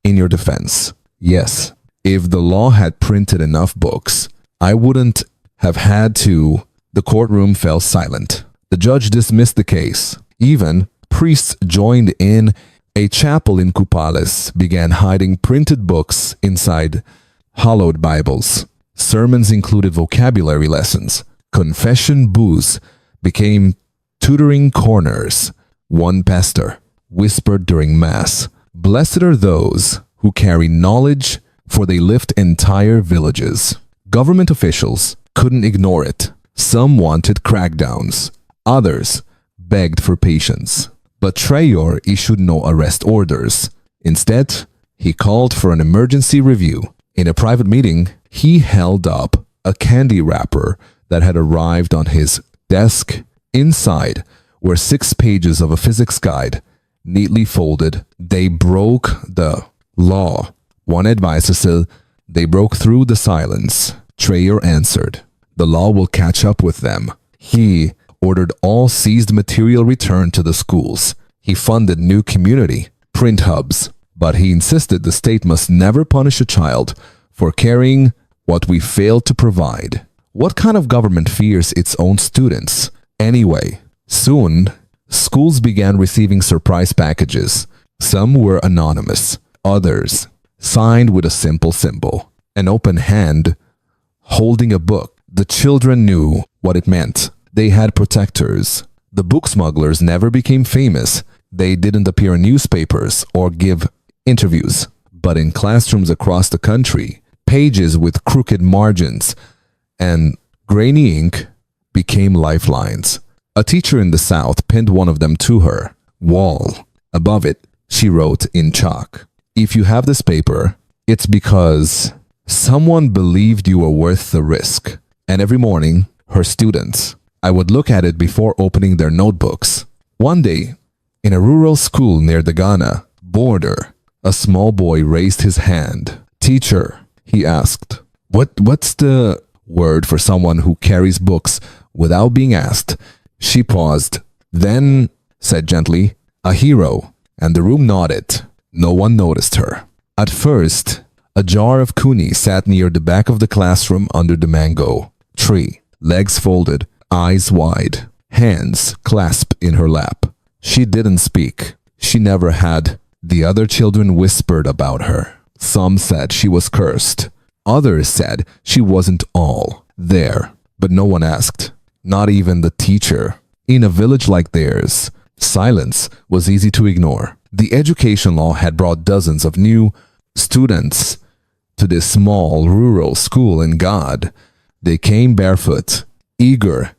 in your defense? Yes. If the law had printed enough books, I wouldn't have had to. The courtroom fell silent. The judge dismissed the case. Even priests joined in. A chapel in Cupales began hiding printed books inside hollowed Bibles. Sermons included vocabulary lessons. Confession booths became tutoring corners. One pastor whispered during Mass, "Blessed are those who carry knowledge, for they lift entire villages." Government officials couldn't ignore it. Some wanted crackdowns. Others begged for patience. But Trayor issued no arrest orders. Instead, he called for an emergency review. In a private meeting, he held up a candy wrapper that had arrived on his desk. Inside were 6 pages of a physics guide, neatly folded. They broke the law. One advisor said they broke through the silence. Trayor answered, the law will catch up with them. He ordered all seized material returned to the schools. He funded new community print hubs, but he insisted the state must never punish a child for carrying what we failed to provide. What kind of government fears its own students? Anyway, soon, schools began receiving surprise packages. Some were anonymous, others signed with a simple symbol, an open hand holding a book. The children knew what it meant. They had protectors. The book smugglers never became famous. They didn't appear in newspapers or give interviews. But in classrooms across the country, pages with crooked margins and grainy ink became lifelines. A teacher in the South pinned one of them to her wall. Above it, she wrote in chalk, "If you have this paper, it's because someone believed you were worth the risk." And every morning, her students, I would look at it before opening their notebooks. One day, in a rural school near the Ghana border, a small boy raised his hand. "Teacher," he asked, what's the word for someone who carries books without being asked?" She paused, then said gently, "A hero," and the room nodded. No one noticed her. At first, a jar of kuni sat near the back of the classroom under the mango tree, legs folded, eyes wide, hands clasped in her lap. She didn't speak. She never had. The other children whispered about her. Some said she was cursed. Others said she wasn't all there, but no one asked. Not even the teacher. In a village like theirs, silence was easy to ignore. The education law had brought dozens of new students to this small rural school in God. They came barefoot, eager,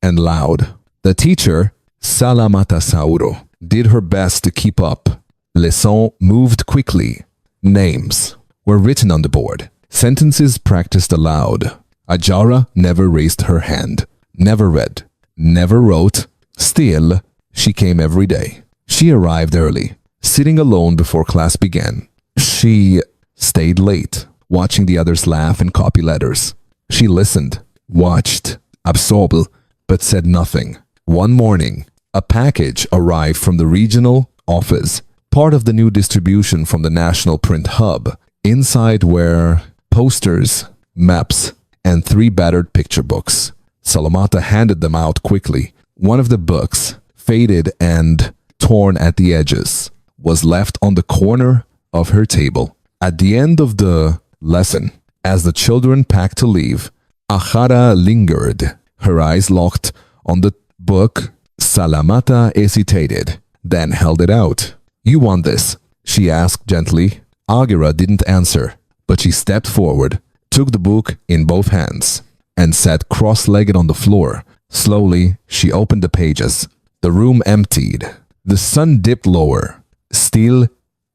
and loud. The teacher, Salamata Sauro, did her best to keep up. Leçons moved quickly. Names were written on the board. Sentences practiced aloud. Ajara never raised her hand, never read, never wrote. Still, she came every day. She arrived early, sitting alone before class began. She stayed late, watching the others laugh and copy letters. She listened, watched, absorbed, but said nothing. One morning, a package arrived from the regional office, part of the new distribution from the National Print Hub. Inside were posters, maps, and 3 battered picture books. Salamata handed them out quickly. One of the books, faded and torn at the edges, was left on the corner of her table. At the end of the lesson, as the children packed to leave, Ajara lingered, her eyes locked on the book. Salamata hesitated, then held it out. "You want this?" she asked gently. Agara didn't answer, but she stepped forward, took the book in both hands, and sat cross-legged on the floor. Slowly, she opened the pages. The room emptied. The sun dipped lower. Still,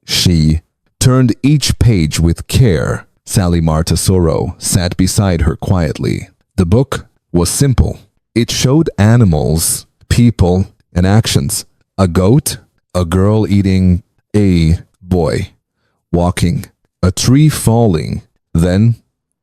she turned each page with care. Sally Marta Soro sat beside her quietly. The book was simple. It showed animals, people, and actions. A goat, a girl eating, a boy walking, a tree falling. Then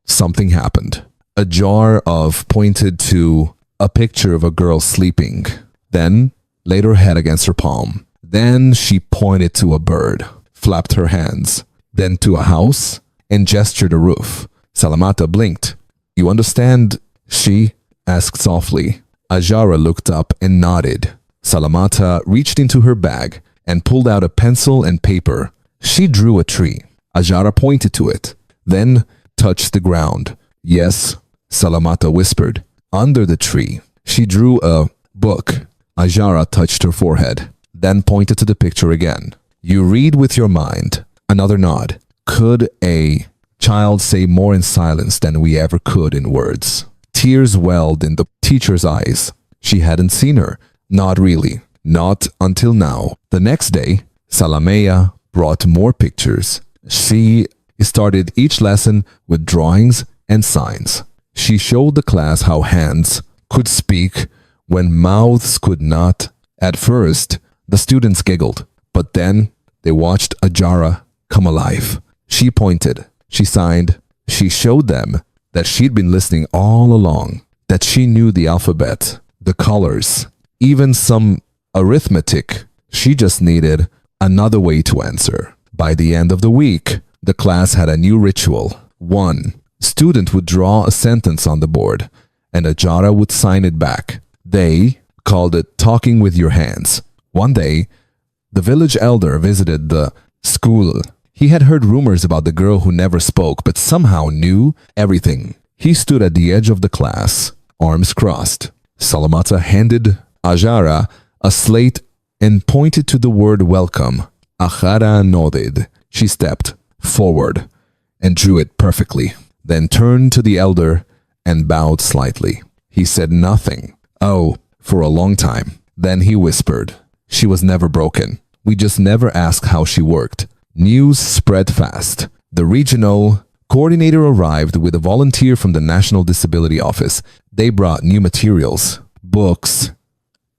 something happened. A jar of pointed to a picture of a girl sleeping. Then laid her head against her palm. Then she pointed to a bird, flapped her hands, then to a house, and gestured a roof. Salamata blinked. You understand? She asked softly. Ajara looked up and nodded. Salamata reached into her bag and pulled out a pencil and paper. She drew a tree. Ajara pointed to it, then touched the ground. Yes, Salamata whispered. Under the tree, she drew a book. Ajara touched her forehead, then pointed to the picture again. You read with your mind. Another nod. Could a child say more in silence than we ever could in words? Tears welled in the teacher's eyes. She hadn't seen her. Not really. Not until now. The next day, Salamea brought more pictures. She started each lesson with drawings and signs. She showed the class how hands could speak when mouths could not. At first, the students giggled, but then they watched Ajara come alive. She pointed, she signed, she showed them that she'd been listening all along, that she knew the alphabet, the colors, even some arithmetic. She just needed another way to answer. By the end of the week, the class had a new ritual. One student would draw a sentence on the board, and Ajara would sign it back. They called it talking with your hands. One day, the village elder visited the school. He had heard rumors about the girl who never spoke, but somehow knew everything. He stood at the edge of the class, arms crossed. Salamata handed Ajara a slate and pointed to the word welcome. Ajara nodded. She stepped forward and drew it perfectly, then turned to the elder and bowed slightly. He said nothing. Oh, for a long time. Then he whispered, she was never broken. We just never asked how she worked. News spread fast. The regional coordinator arrived with a volunteer from the National Disability Office. They brought new materials, books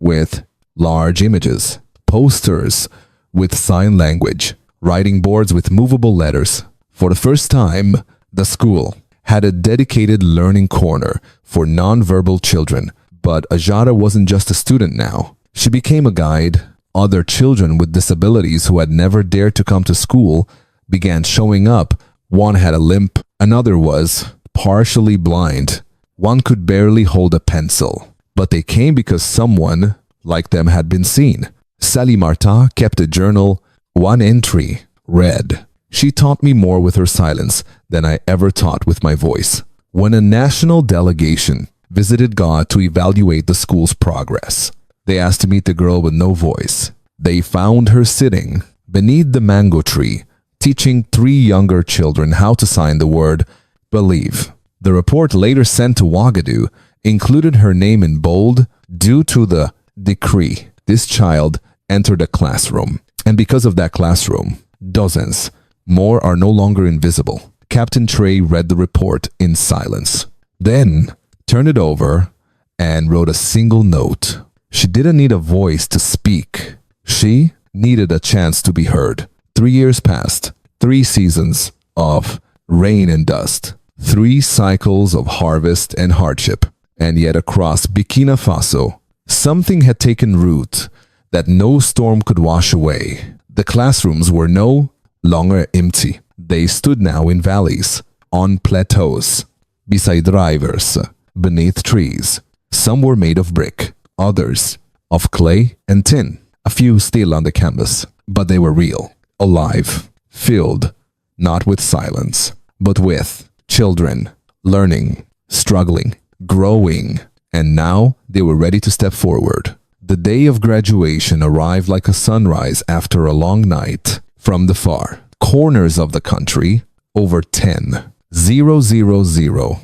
with large images, posters with sign language, writing boards with movable letters. For the first time, the school had a dedicated learning corner for nonverbal children. But Ajara wasn't just a student now. She became a guide. Other children with disabilities who had never dared to come to school began showing up. One had a limp. Another was partially blind. One could barely hold a pencil. But they came because someone like them had been seen. Sally Marta kept a journal. One entry read, she taught me more with her silence than I ever taught with my voice. When a national delegation visited God to evaluate the school's progress, they asked to meet the girl with no voice. They found her sitting beneath the mango tree, teaching 3 younger children how to sign the word believe. The report later sent to Ouagadougou included her name in bold due to the decree. This child entered a classroom, and because of that classroom, dozens more are no longer invisible. Captain Trayor read the report in silence, then turned it over and wrote a single note. She didn't need a voice to speak. She needed a chance to be heard. 3 years passed, 3 seasons of rain and dust, 3 cycles of harvest and hardship. And yet across Burkina Faso, something had taken root that no storm could wash away. The classrooms were no longer empty. They stood now in valleys, on plateaus, beside rivers, beneath trees. Some were made of brick, others of clay and tin, a few still on the canvas, but they were real, alive, filled, not with silence, but with children, learning, struggling, growing, and now they were ready to step forward. The day of graduation arrived like a sunrise after a long night. From the far corners of the country, over 10,000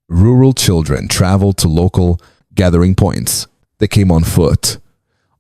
rural children traveled to local gathering points. They came on foot,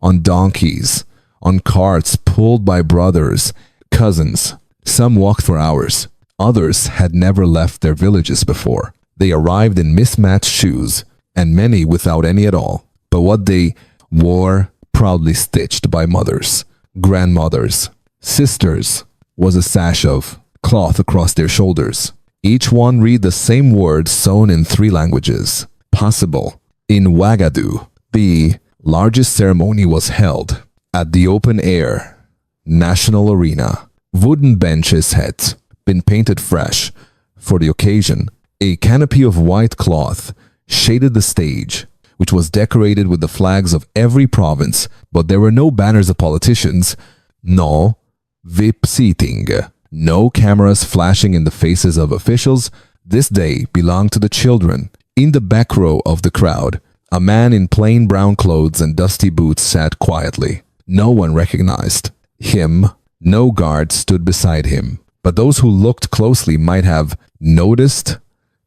on donkeys, on carts pulled by brothers, cousins. Some walked for hours. Others had never left their villages before. They arrived in mismatched shoes, and many without any at all. But what they wore, proudly stitched by mothers, grandmothers, sisters, was a sash of cloth across their shoulders. Each one read the same word sewn in 3 languages. Possible. In Ouagadougou, the largest ceremony was held at the open air national arena. Wooden benches had been painted fresh for the occasion. A canopy of white cloth shaded the stage, which was decorated with the flags of every province, but there were no banners of politicians, no VIP seating, no cameras flashing in the faces of officials. This day belonged to the children. In the back row of the crowd, a man in plain brown clothes and dusty boots sat quietly. No one recognized him. No guard stood beside him. But those who looked closely might have noticed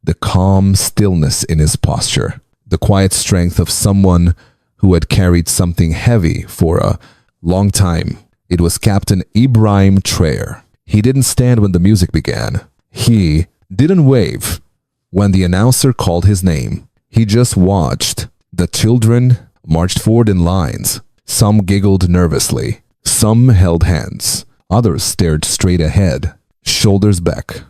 the calm stillness in his posture, the quiet strength of someone who had carried something heavy for a long time. It was Captain Ibrahim Trayor. He didn't stand when the music began. He didn't wave when the announcer called his name. He just watched. The children marched forward in lines. Some giggled nervously. Some held hands. Others stared straight ahead, shoulders back,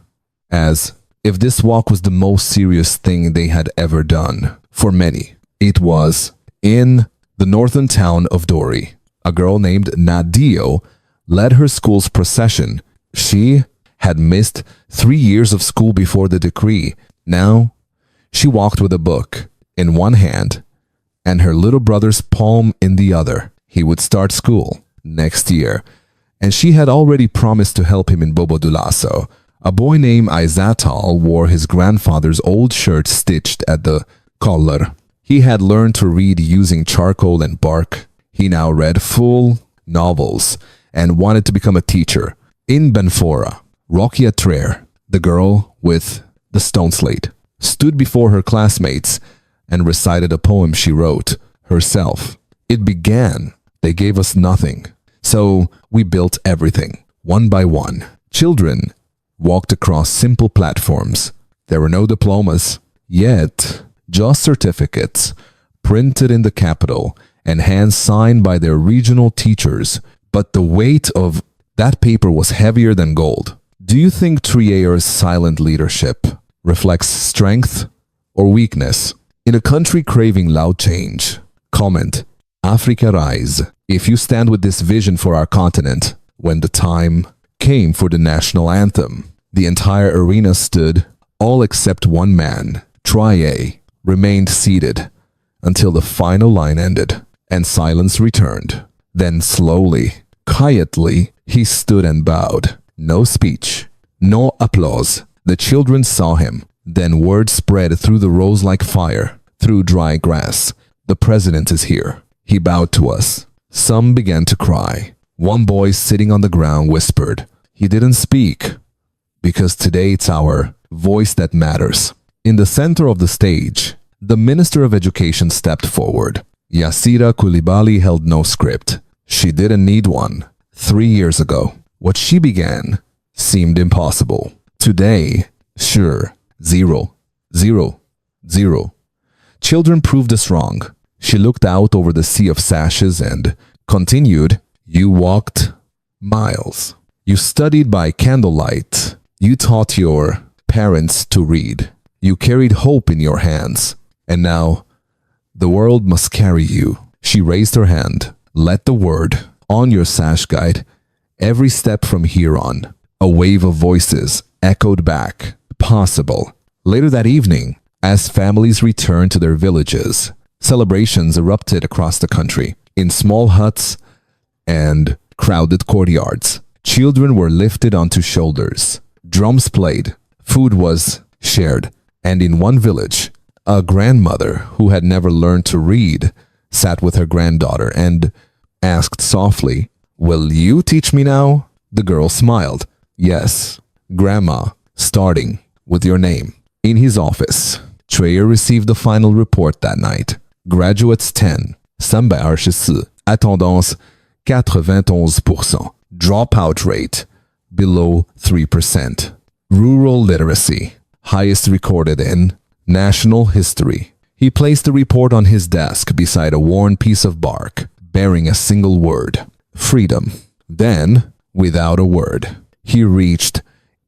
as if this walk was the most serious thing they had ever done. For many, it was. In the northern town of Dori, a girl named Nadio led her school's procession. She had missed 3 years of school before the decree. Now, she walked with a book in one hand and her little brother's palm in the other. He would start school next year, and she had already promised to help him in Bobo Dulasso. A boy named Aizatal wore his grandfather's old shirt stitched at the collar. He had learned to read using charcoal and bark. He now read full novels and wanted to become a teacher. In Benfora, Rokia Trayor, the girl with the stone slate, stood before her classmates and recited a poem she wrote herself. It began, "They gave us nothing, so we built everything, one by one." Children walked across simple platforms. There were no diplomas, yet just certificates printed in the capital and hands signed by their regional teachers. But the weight of that paper was heavier than gold. Do you think Trayor's silent leadership reflects strength or weakness? In a country craving loud change, comment, Africa rise, if you stand with this vision for our continent. When the time came for the national anthem, the entire arena stood, all except one man. Trayor remained seated until the final line ended and silence returned. Then slowly, quietly, he stood and bowed. No speech, no applause. The children saw him. Then word spread through the rows like fire, through dry grass. The president is here. He bowed to us. Some began to cry. One boy sitting on the ground whispered, "He didn't speak, because today it's our voice that matters." In the center of the stage, the Minister of Education stepped forward. Yassira Coulibaly held no script. She didn't need one. 3 years ago, what she began seemed impossible. Today, sure, 0, 0, 0. Children proved us wrong. She looked out over the sea of sashes and continued, "You walked miles. You studied by candlelight. You taught your parents to read. You carried hope in your hands. And now, the world must carry you." She raised her hand. "Let the word on your sash guide every step from here on." A wave of voices echoed back, "Possible." Later that evening, as families returned to their villages, celebrations erupted across the country. In small huts and crowded courtyards, children were lifted onto shoulders. Drums played, food was shared, and in one village, a grandmother who had never learned to read sat with her granddaughter and asked softly, "Will you teach me now?" The girl smiled. "Yes, Grandma, starting with your name." In his office, Trayor received the final report that night. Graduates 10, 324, attendance 91%, dropout rate below 3%. Rural literacy, highest recorded in national history. He placed the report on his desk beside a worn piece of bark, bearing a single word: freedom. Then, without a word, he reached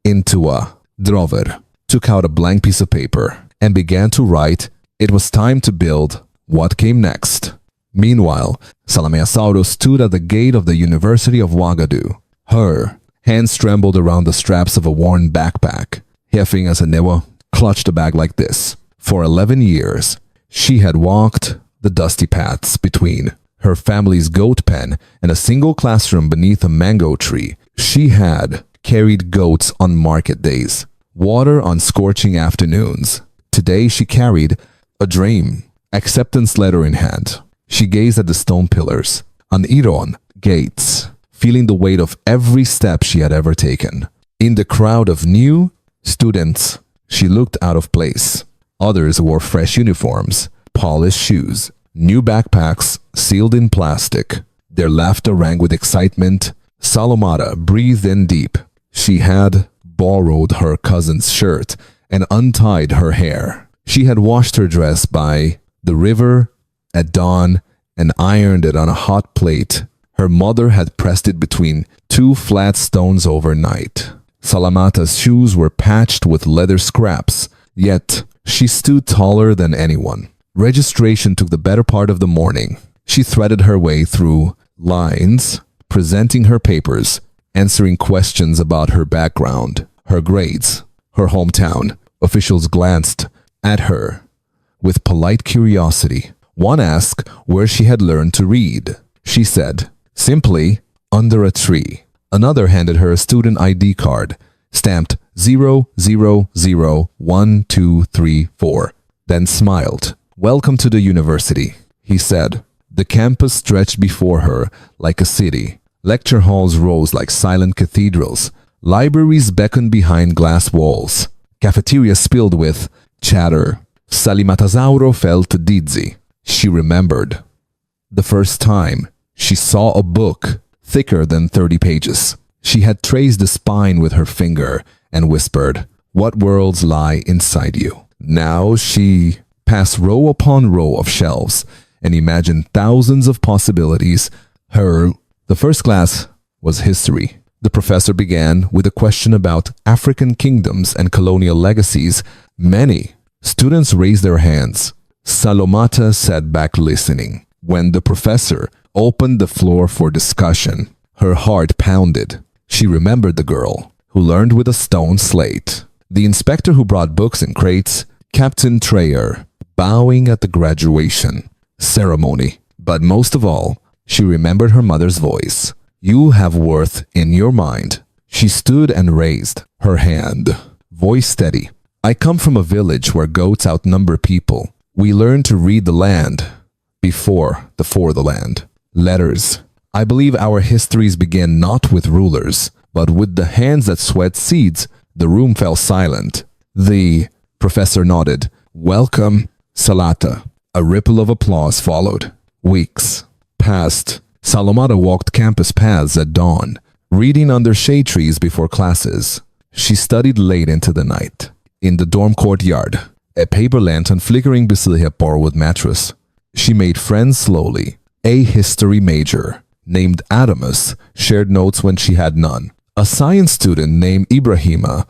into a drawer, took out a blank piece of paper, and began to write. It was time to build what came next. Meanwhile, Salameasauro stood at the gate of the University of Ouagadougou. Her hands trembled around the straps of a worn backpack. Hefing as a Newa clutched a bag like this. For 11 years, she had walked the dusty paths between her family's goat pen and a single classroom beneath a mango tree. She had carried goats on market days, water on scorching afternoons. Today she carried a dream, acceptance letter in hand. She gazed at the stone pillars, on Iron gates, feeling the weight of every step she had ever taken. In the crowd of new students, she looked out of place. Others wore fresh uniforms, polished shoes, new backpacks sealed in plastic. Their laughter rang with excitement. Salomata breathed in deep. She had borrowed her cousin's shirt and untied her hair. She had washed her dress by the river at dawn and ironed it on a hot plate. Her mother had pressed it between two flat stones overnight. Salamata's shoes were patched with leather scraps, yet she stood taller than anyone. Registration took the better part of the morning. She threaded her way through lines, presenting her papers, answering questions about her background, her grades, her hometown. Officials glanced at her with polite curiosity. One asked where she had learned to read. She said, simply, under a tree. Another handed her a student ID card, stamped 0001234, then smiled. Welcome to the university, he said. The campus stretched before her like a city. Lecture halls rose like silent cathedrals. Libraries beckoned behind glass walls. Cafeterias spilled with chatter. Salimatasauro felt dizzy. She remembered the first time she saw a book thicker than 30 pages. She had traced the spine with her finger and whispered, "What worlds lie inside you?" Now she passed row upon row of shelves and imagined thousands of possibilities. The first class was history. The professor began with a question about African kingdoms and colonial legacies. Many students raised their hands. Salomata sat back listening. When the professor opened the floor for discussion, her heart pounded. She remembered the girl who learned with a stone slate, the inspector who brought books in crates, Captain Trayor bowing at the graduation ceremony. But most of all, she remembered her mother's voice. "You have worth in your mind." She stood and raised her hand, voice steady. "I come from a village where goats outnumber people. We learned to read the land before the for the land. Letters. I believe our histories begin not with rulers, but with the hands that sweat seeds." The room fell silent. The professor nodded. "Welcome, Salata." A ripple of applause followed. Weeks passed. Salomata walked campus paths at dawn, reading under shade trees before classes. She studied late into the night. In the dorm courtyard, a paper lantern flickering beside her borrowed mattress. She made friends slowly. A history major named Adamus shared notes when she had none. A science student named Ibrahima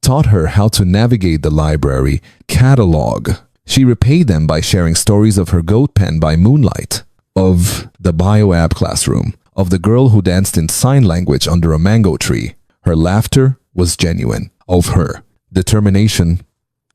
taught her how to navigate the library catalog. She repaid them by sharing stories of her goat pen by moonlight, of the baobab classroom, of the girl who danced in sign language under a mango tree. Her laughter was genuine, of her determination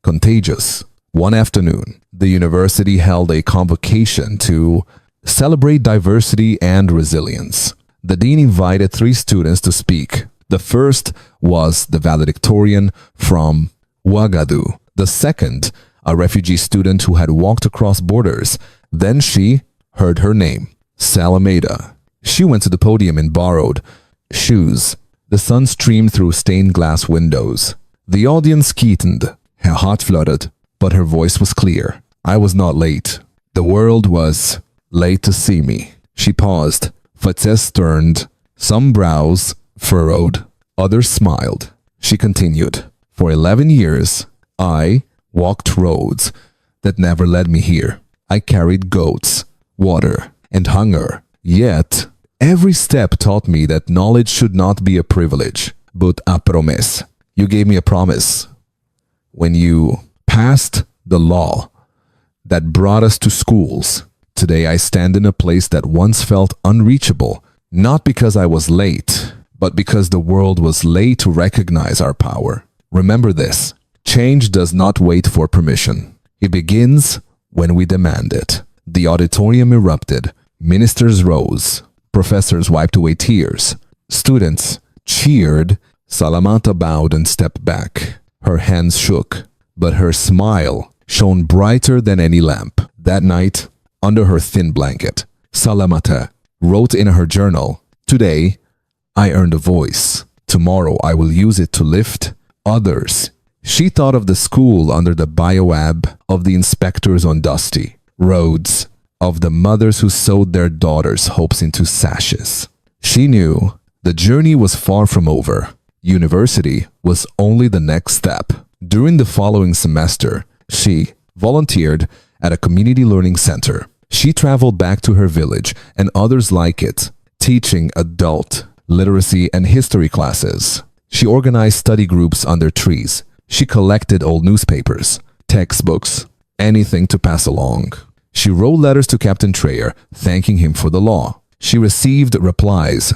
contagious. One afternoon, the university held a convocation to celebrate diversity and resilience. The dean invited 3 students to speak. The first was the valedictorian from Ouagadougou. The second, a refugee student who had walked across borders. Then she heard her name, Salamata. She went to the podium in borrowed shoes. The sun streamed through stained glass windows. The audience keened. Her heart fluttered, but her voice was clear. I was not late. The world was late to see me. She paused. Faces turned. Some brows furrowed. Others smiled. She continued. For 11 years, I walked roads that never led me here. I carried goats, water, and hunger. Yet, every step taught me that knowledge should not be a privilege, but a promesa. You gave me a promise when you passed the law that brought us to schools. Today I stand in a place that once felt unreachable, not because I was late, but because the world was late to recognize our power. Remember this: change does not wait for permission. It begins when we demand it. The auditorium erupted. Ministers rose. Professors wiped away tears. Students cheered. Salamata bowed and stepped back. Her hands shook, but her smile shone brighter than any lamp. That night, under her thin blanket, Salamata wrote in her journal, "Today, I earned a voice. Tomorrow, I will use it to lift others." She thought of the school under the baobab, of the inspectors on dusty roads, of the mothers who sewed their daughters' hopes into sashes. She knew the journey was far from over. University was only the next step. During the following semester, she volunteered at a community learning center. She traveled back to her village and others like it, teaching adult literacy and history classes. She organized study groups under trees. She collected old newspapers, textbooks, anything to pass along. She wrote letters to Captain Trayor, thanking him for the law. She received replies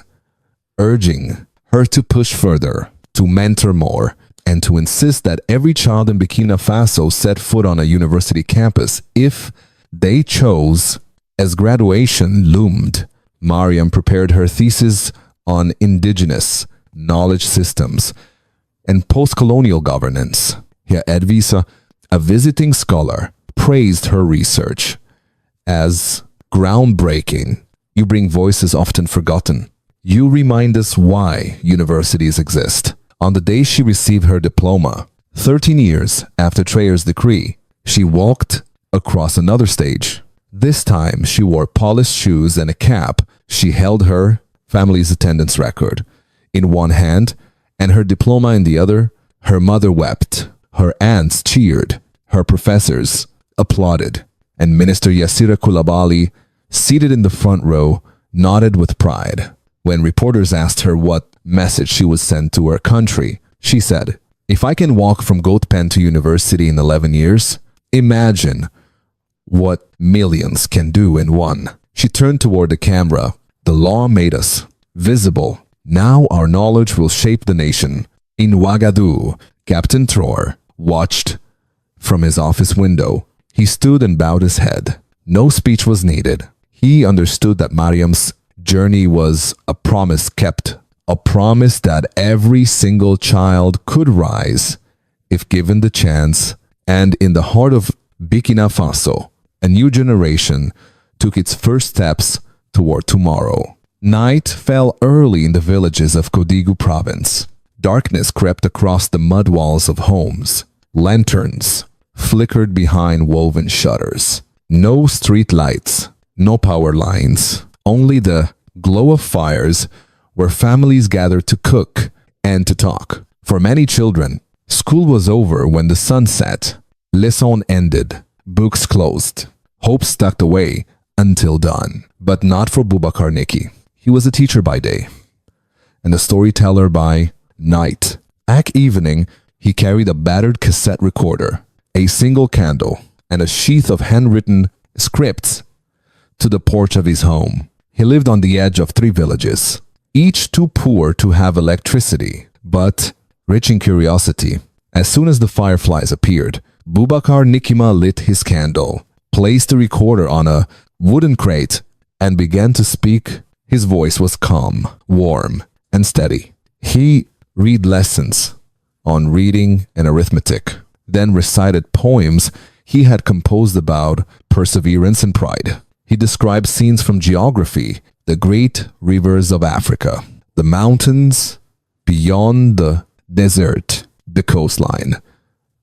urging her to push further, to mentor more, and to insist that every child in Burkina Faso set foot on a university campus if they chose. As graduation loomed, Mariam prepared her thesis on indigenous knowledge systems and post-colonial governance. Here, Edvisa, a visiting scholar, praised her research as groundbreaking. You bring voices often forgotten. You remind us why universities exist. On the day she received her diploma, 13 years after Trayor's decree, she walked across another stage. This time, she wore polished shoes and a cap. She held her family's attendance record in one hand and her diploma in the other. Her mother wept. Her aunts cheered. Her professors applauded. And Minister Yassira Kulabali, seated in the front row, nodded with pride. When reporters asked her what message she would send to her country, she said, "If I can walk from goat pen to university in 11 years, imagine what millions can do in one." She turned toward the camera. "The law made us visible. Now our knowledge will shape the nation." In Ouagadougou, Captain Trayor watched from his office window. He stood and bowed his head. No speech was needed. He understood that Mariam's journey was a promise kept, a promise that every single child could rise if given the chance. And in the heart of Burkina Faso, a new generation took its first steps toward tomorrow. Night fell early in the villages of Kodigu province. Darkness crept across the mud walls of homes. Lanterns flickered behind woven shutters. No street lights, no power lines, only the glow of fires where families gathered to cook and to talk. For many children, school was over when the sun set. Lesson ended, books closed, hopes tucked away until dawn. But not for Boubacar Niki. He was a teacher by day and a storyteller by night. At evening, he carried a battered cassette recorder, a single candle, and a sheath of handwritten scripts to the porch of his home. He lived on the edge of 3 villages, each too poor to have electricity, but rich in curiosity. As soon as the fireflies appeared, Boubacar Nikima lit his candle, placed the recorder on a wooden crate, and began to speak. His voice was calm, warm, and steady. He read lessons on reading and arithmetic, then recited poems he had composed about perseverance and pride. He described scenes from geography, the great rivers of Africa, the mountains beyond the desert, the coastline,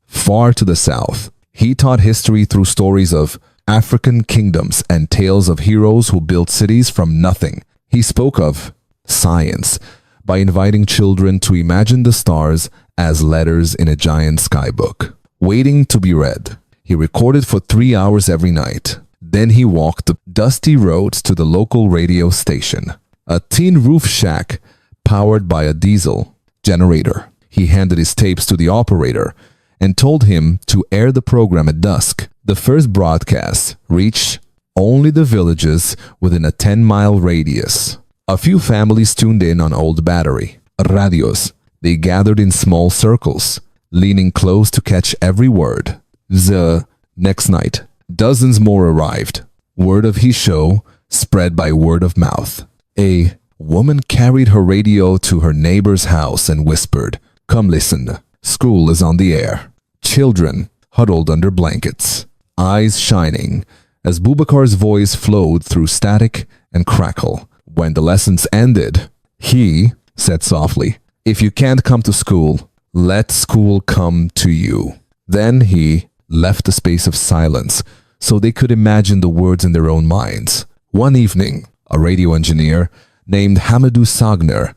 far to the south. He taught history through stories of African kingdoms and tales of heroes who built cities from nothing. He spoke of science by inviting children to imagine the stars as letters in a giant skybook, waiting to be read. He recorded for 3 hours every night. Then he walked the dusty roads to the local radio station, a tin roof shack powered by a diesel generator. He handed his tapes to the operator and told him to air the program at dusk. The first broadcast reached only the villages within a 10-mile radius. A few families tuned in on old battery radios. They gathered in small circles, leaning close to catch every word. The next night, dozens more arrived. Word of his show spread by word of mouth. A woman carried her radio to her neighbor's house and whispered, "Come listen. School is on the air." Children huddled under blankets, eyes shining, as Boubacar's voice flowed through static and crackle. When the lessons ended, he said softly, "If you can't come to school, let school come to you." Then he left a space of silence so they could imagine the words in their own minds. One evening, a radio engineer named Hamidou Sagner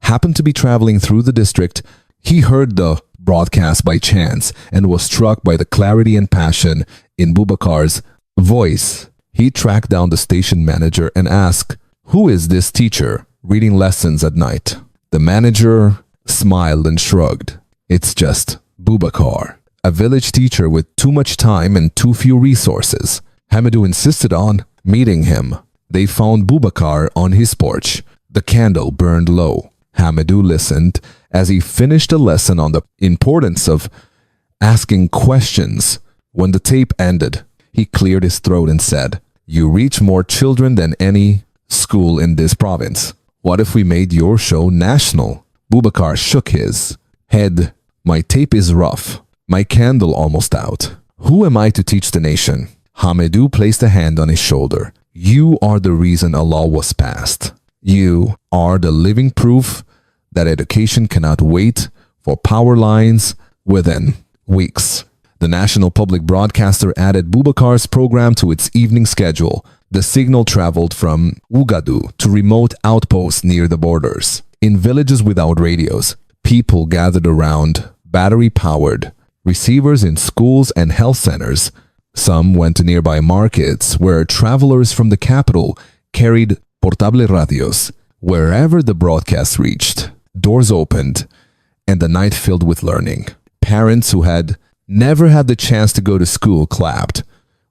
happened to be traveling through the district. He heard the broadcast by chance and was struck by the clarity and passion in Boubacar's voice. He tracked down the station manager and asked, "Who is this teacher reading lessons at night?" The manager smiled and shrugged. "It's just Boubacar, a village teacher with too much time and too few resources." Hamidou insisted on meeting him. They found Boubacar on his porch. The candle burned low. Hamidou listened as he finished a lesson on the importance of asking questions. When the tape ended, he cleared his throat and said, "You reach more children than any school in this province. What if we made your show national?" Boubacar shook his head. "My tape is rough. My candle almost out. Who am I to teach the nation?" Hamidou placed a hand on his shoulder. "You are the reason a law was passed. You are the living proof that education cannot wait for power lines within weeks." The national public broadcaster added Boubacar's program to its evening schedule. The signal traveled from Ouagadougou to remote outposts near the borders. In villages without radios, people gathered around battery-powered receivers in schools and health centers. Some went to nearby markets where travelers from the capital carried portable radios. Wherever the broadcast reached, doors opened and the night filled with learning. Parents who had never had the chance to go to school clapped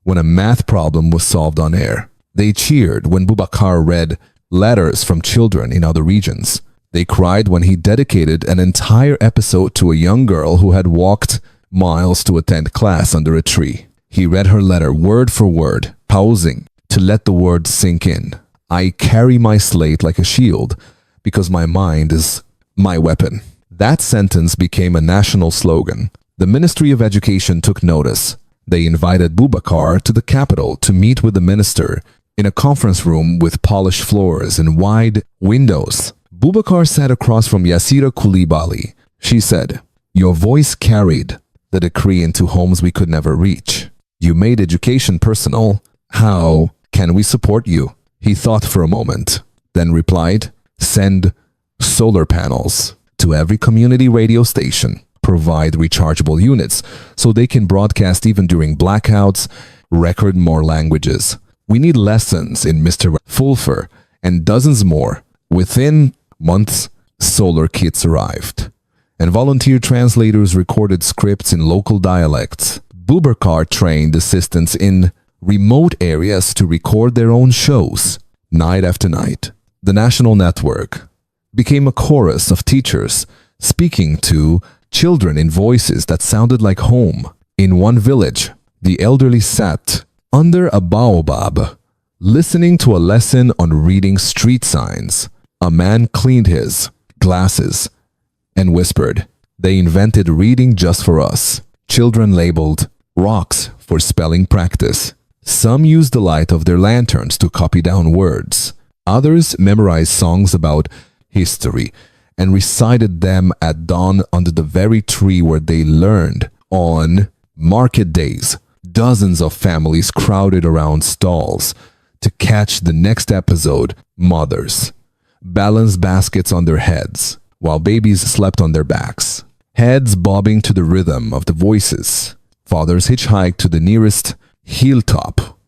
when a math problem was solved on air. They cheered when Boubacar read letters from children in other regions. They cried when he dedicated an entire episode to a young girl who had walked miles to attend class under a tree. He read her letter word for word, pausing to let the words sink in. "I carry my slate like a shield because my mind is my weapon." That sentence became a national slogan. The Ministry of Education took notice. They invited Boubacar to the capital to meet with the minister in a conference room with polished floors and wide windows. Boubacar sat across from Yassira Koulibaly. She said, "Your voice carried the decree into homes we could never reach. You made education personal. How can we support you?" He thought for a moment, then replied, "Send solar panels to every community radio station. Provide rechargeable units so they can broadcast even during blackouts, record more languages. We need lessons in Mr. Fulfer and dozens more." Within months, solar kits arrived, and volunteer translators recorded scripts in local dialects. Boubacar trained assistants in remote areas to record their own shows. Night after night, the national network became a chorus of teachers speaking to children in voices that sounded like home. In one village, the elderly sat under a baobab, listening to a lesson on reading street signs. A man cleaned his glasses and whispered, "They invented reading just for us." Children labeled rocks for spelling practice. Some used the light of their lanterns to copy down words. Others memorized songs about history and recited them at dawn under the very tree where they learned. On market days, dozens of families crowded around stalls to catch the next episode. Mothers balanced baskets on their heads while babies slept on their backs, heads bobbing to the rhythm of the voices. Fathers hitchhiked to the nearest hilltop,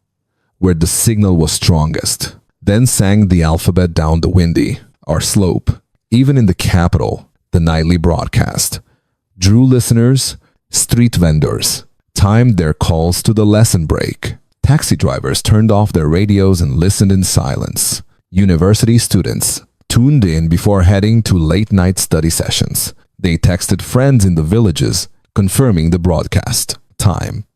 where the signal was strongest, then sang the alphabet down the windy, or slope. Even in the capital, the nightly broadcast drew listeners. Street vendors timed their calls to the lesson break. Taxi drivers turned off their radios and listened in silence. University students tuned in before heading to late-night study sessions. They texted friends in the villages, confirming the broadcast time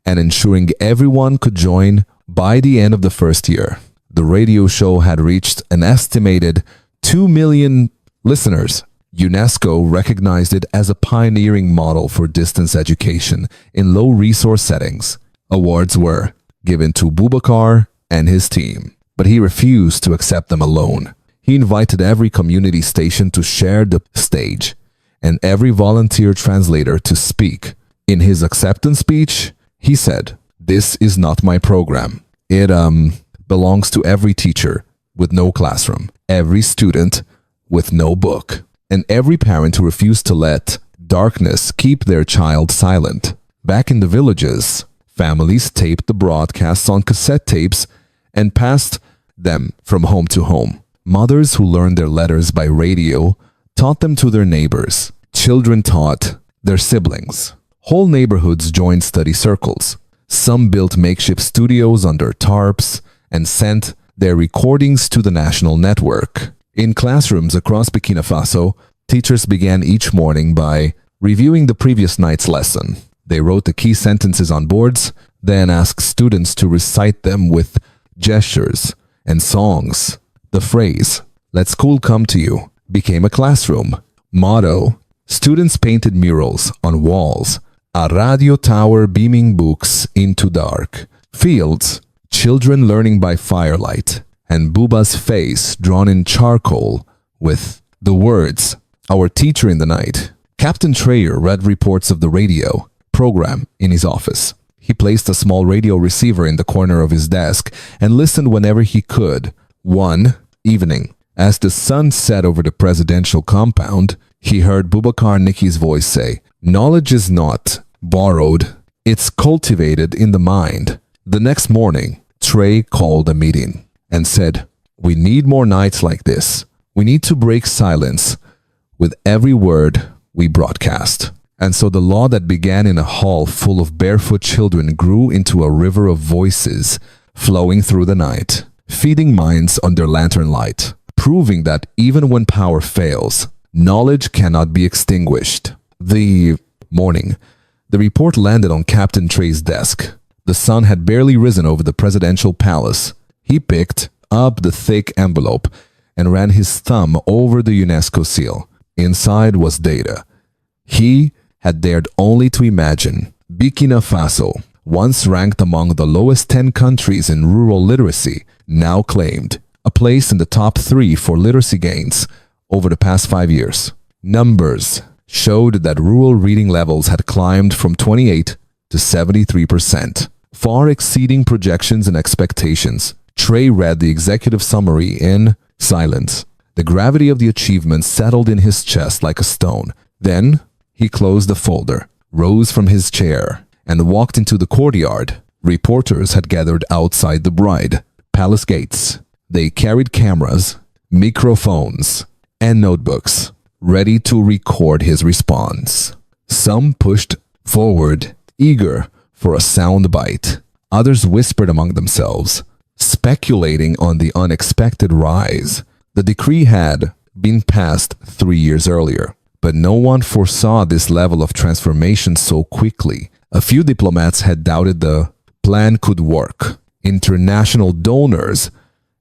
and ensuring everyone could join by the end of the first year. The radio show had reached an estimated 2 million listeners. UNESCO recognized it as a pioneering model for distance education in low-resource settings. Awards were given to Boubacar and his team, but he refused to accept them alone. He invited every community station to share the stage and every volunteer translator to speak. In his acceptance speech, he said, "This is not my program. It belongs to every teacher with no classroom, every student with no book, and every parent who refused to let darkness keep their child silent." Back in the villages, families taped the broadcasts on cassette tapes and passed them from home to home. Mothers who learned their letters by radio taught them to their neighbors. Children taught their siblings. Whole neighborhoods joined study circles. Some built makeshift studios under tarps and sent their recordings to the national network. In classrooms across Burkina Faso, teachers began each morning by reviewing the previous night's lesson. They wrote the key sentences on boards, then asked students to recite them with gestures and songs. The phrase, "Let school come to you," became a classroom motto. Students painted murals on walls, a radio tower beaming books into dark. Fields, children learning by firelight, and Buba's face drawn in charcoal with the words, "Our teacher in the night." Captain Trayor read reports of the radio program in his office. He placed a small radio receiver in the corner of his desk and listened whenever he could. One evening, as the sun set over the presidential compound, he heard Boubacar Niki's voice say, "Knowledge is not borrowed, it's cultivated in the mind." The next morning, Trey called a meeting and said, "We need more nights like this. We need to break silence with every word we broadcast." And so the law that began in a hall full of barefoot children grew into a river of voices flowing through the night, feeding minds under lantern light, proving that even when power fails, knowledge cannot be extinguished. The morning, the report landed on Captain Trey's desk. The sun had barely risen over the presidential palace. He picked up the thick envelope and ran his thumb over the UNESCO seal. Inside was data he had dared only to imagine. Burkina Faso, once ranked among the lowest 10 countries in rural literacy, now claimed a place in the top 3 for literacy gains over the past 5 years. Numbers showed that rural reading levels had climbed from 28 to 73%, far exceeding projections and expectations. Trey read the executive summary in silence. The gravity of the achievement settled in his chest like a stone. Then he closed the folder, rose from his chair, and walked into the courtyard. Reporters had gathered outside the bride palace gates. They carried cameras, microphones, and notebooks, ready to record his response. Some pushed forward, eager for a sound bite. Others whispered among themselves, speculating on the unexpected rise. The decree had been passed 3 years earlier, but no one foresaw this level of transformation so quickly. A few diplomats had doubted the plan could work. International donors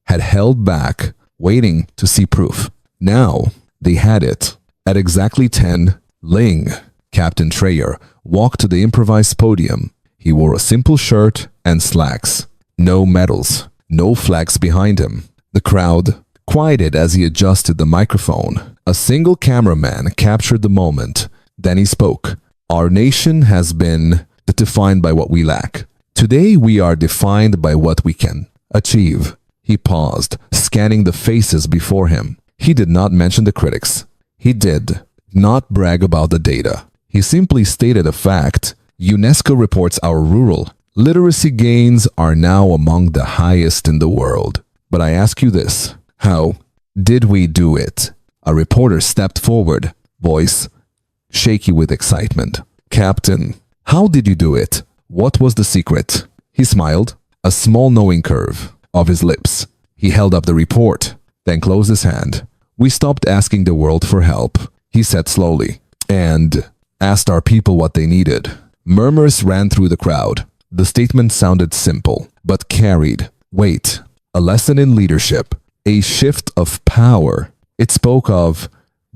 had held back, waiting to see proof. Now they had it. At exactly 10, Ling, Captain Trayor, walked to the improvised podium. He wore a simple shirt and slacks. No medals, no flags behind him. The crowd quieted as he adjusted the microphone. A single cameraman captured the moment. Then he spoke. "Our nation has been defined by what we lack. Today we are defined by what we can achieve." He paused, scanning the faces before him. He did not mention the critics. He did not brag about the data. He simply stated a fact. UNESCO reports our rural literacy gains are now among the highest in the world. But I ask you this, how did we do it? A reporter stepped forward, voice shaky with excitement. Captain, how did you do it? What was the secret? He smiled, a small knowing curve of his lips. He held up the report, then closed his hand. We stopped asking the world for help, he said slowly, and asked our people what they needed. Murmurs ran through the crowd. The statement sounded simple, but carried weight. A lesson in leadership, a shift of power. It spoke of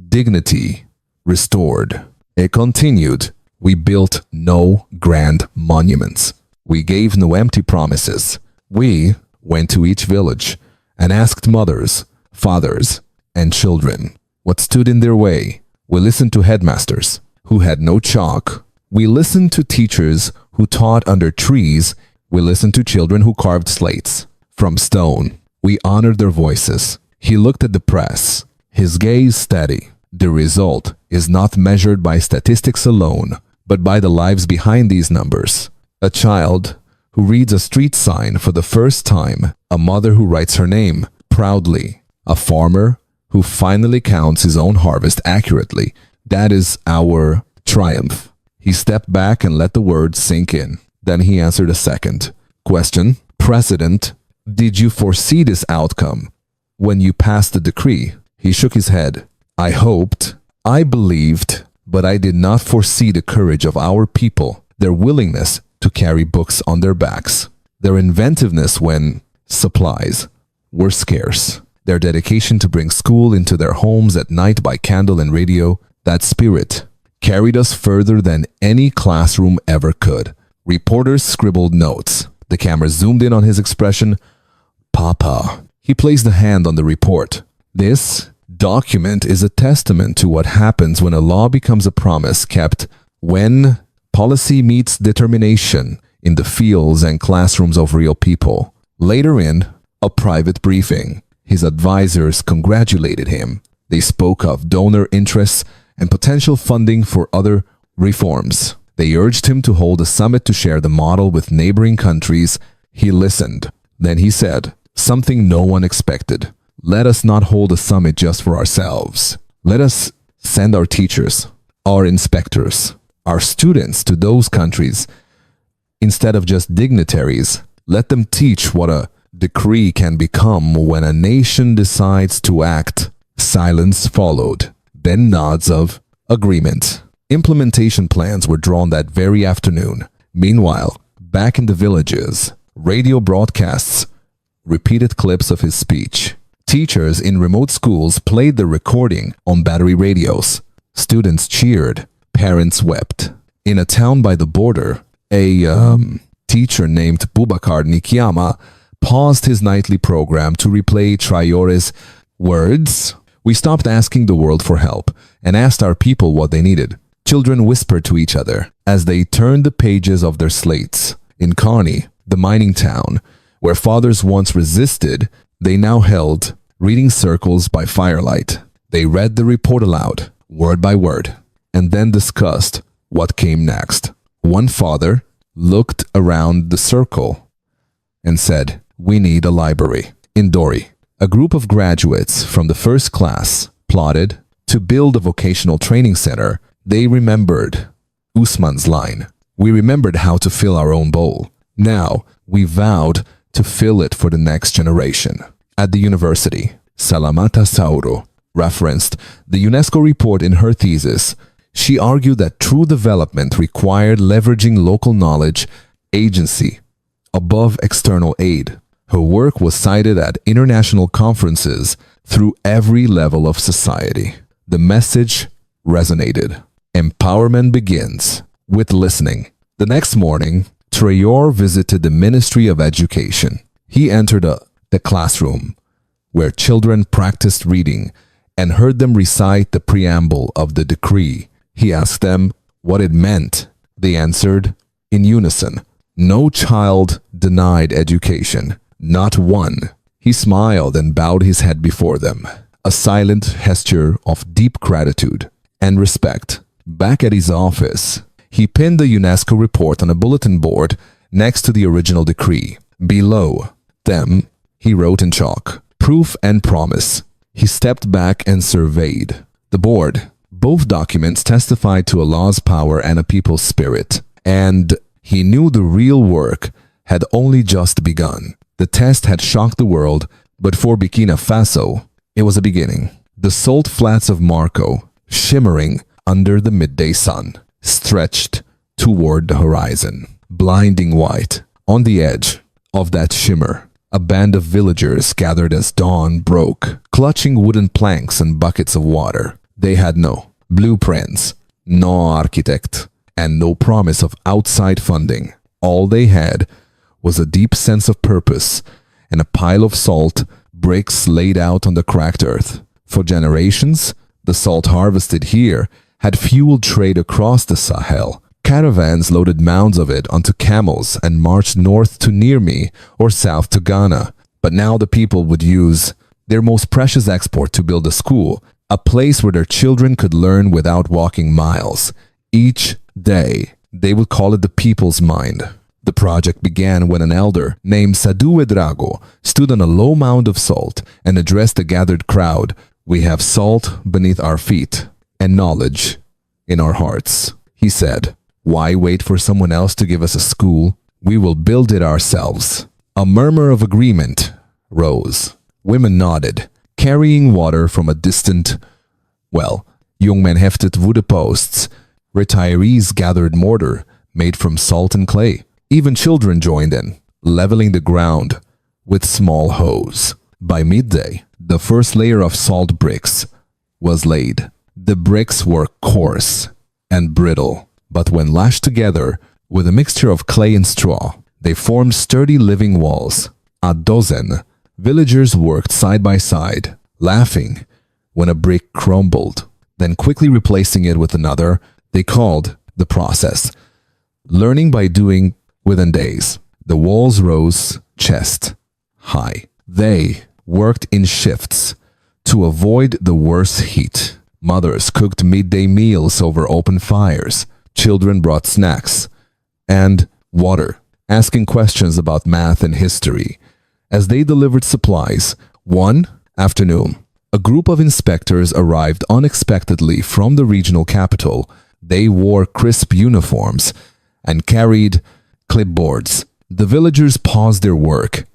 dignity restored. It continued, we built no grand monuments. We gave no empty promises. We went to each village and asked mothers, fathers, and children what stood in their way. We listened to headmasters who had no chalk. We listened to teachers who taught under trees. We listened to children who carved slates from stone. We honored their voices. He looked at the press, his gaze steady. The result is not measured by statistics alone, but by the lives behind these numbers. A child who reads a street sign for the first time, a mother who writes her name proudly, a farmer who finally counts his own harvest accurately. That is our triumph. He stepped back and let the words sink in. Then he answered a second question. President, did you foresee this outcome when you passed the decree? He shook his head. I hoped, I believed, but I did not foresee the courage of our people, their willingness to carry books on their backs, their inventiveness when supplies were scarce, their dedication to bring school into their homes at night by candle and radio. That spirit carried us further than any classroom ever could. Reporters scribbled notes. The camera zoomed in on his expression. Papa. He placed a hand on the report. This document is a testament to what happens when a law becomes a promise kept, when policy meets determination in the fields and classrooms of real people. Later in a private briefing, his advisors congratulated him. They spoke of donor interests and potential funding for other reforms. They urged him to hold a summit to share the model with neighboring countries. He listened. Then he said something no one expected. Let us not hold a summit just for ourselves. Let us send our teachers, our inspectors, our students to those countries. Instead of just dignitaries, let them teach what a decree can become when a nation decides to act. Silence followed, then nods of agreement. Implementation plans were drawn that very afternoon. Meanwhile, back in the villages, radio broadcasts repeated clips of his speech. Teachers in remote schools played the recording on battery radios. Students cheered. Parents wept. In a town by the border, a teacher named Bubakar Nikiama paused his nightly program to replay Trayor's words. We stopped asking the world for help and asked our people what they needed. Children whispered to each other as they turned the pages of their slates. In Kani, the mining town, where fathers once resisted, they now held reading circles by firelight. They read the report aloud, word by word, and then discussed what came next. One father looked around the circle and said, "We need a library." In Dori, a group of graduates from the first class plotted to build a vocational training center. They remembered Usman's line. We remembered how to fill our own bowl. Now we vowed to fill it for the next generation. At the university, Salamata Sauro referenced the UNESCO report in her thesis. She argued that true development required leveraging local knowledge, agency, above external aid. Her work was cited at international conferences through every level of society. The message resonated. Empowerment begins with listening. The next morning, Trayor visited the Ministry of Education. He entered the classroom where children practiced reading and heard them recite the preamble of the decree. He asked them what it meant. They answered in unison, "No child denied education, not one." He smiled and bowed his head before them, a silent gesture of deep gratitude and respect. Back at his office, He pinned the UNESCO report on a bulletin board next to the original decree. Below them, he wrote in chalk, "Proof and promise." He stepped back and surveyed the board. Both documents testified to Allah's power and a people's spirit. And he knew the real work had only just begun. The test had shocked the world, but for Burkina Faso, it was a beginning. The salt flats of Marco, shimmering under the midday sun, stretched toward the horizon, blinding white. On the edge of that shimmer, a band of villagers gathered as dawn broke, clutching wooden planks and buckets of water. They had no blueprints, no architect, and no promise of outside funding. All they had was a deep sense of purpose and a pile of salt bricks laid out on the cracked earth. For generations, the salt harvested here had fueled trade across the Sahel. Caravans loaded mounds of it onto camels and marched north to Niamey or south to Ghana. But now the people would use their most precious export to build a school, a place where their children could learn without walking miles. Each day, they would call it the People's Mind. The project began when an elder named Sadou Edrago stood on a low mound of salt and addressed the gathered crowd. "We have salt beneath our feet and knowledge in our hearts," he said. "Why wait for someone else to give us a school? We will build it ourselves." A murmur of agreement rose. Women nodded, carrying water from a distant young men hefted wooden posts. Retirees gathered mortar made from salt and clay. Even children joined in, leveling the ground with small hoes. By midday, the first layer of salt bricks was laid. The bricks were coarse and brittle, but when lashed together with a mixture of clay and straw, they formed sturdy living walls. A dozen villagers worked side by side, laughing when a brick crumbled, then quickly replacing it with another. They called the process learning by doing. Within days, the walls rose chest high. They worked in shifts to avoid the worst heat. Mothers cooked midday meals over open fires. Children brought snacks and water, asking questions about math and history. As they delivered supplies, one afternoon, a group of inspectors arrived unexpectedly from the regional capital. They wore crisp uniforms and carried clipboards. The villagers paused their work